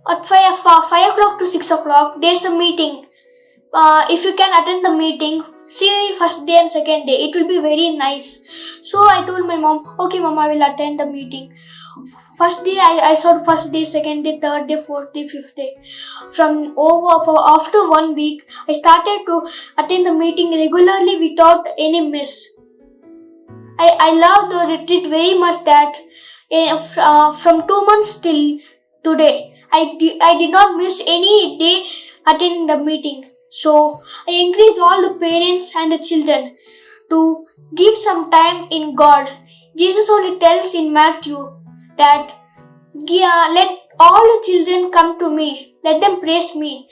at 5 o'clock to 6 o'clock, there's a meeting. If you can attend the meeting, see first day and second day. It will be very nice. So I told my mom, okay mom, I will attend the meeting. First day, I saw first day, second day, third day, fourth day, fifth day. After 1 week, I started to attend the meeting regularly without any miss. I love the retreat very much that from 2 months till today, I did not miss any day attending the meeting. So I encourage all the parents and the children to give some time in God. Jesus only tells in Matthew that let all the children come to me, let them praise me,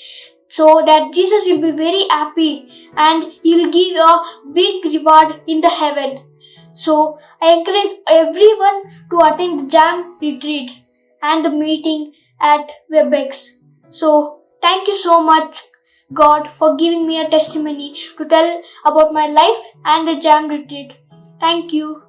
so that Jesus will be very happy and He will give a big reward in the heaven. So I encourage everyone to attend the JAM retreat and the meeting at WebEx. So thank you so much, God, for giving me a testimony to tell about my life and the JAM retreat. Thank you.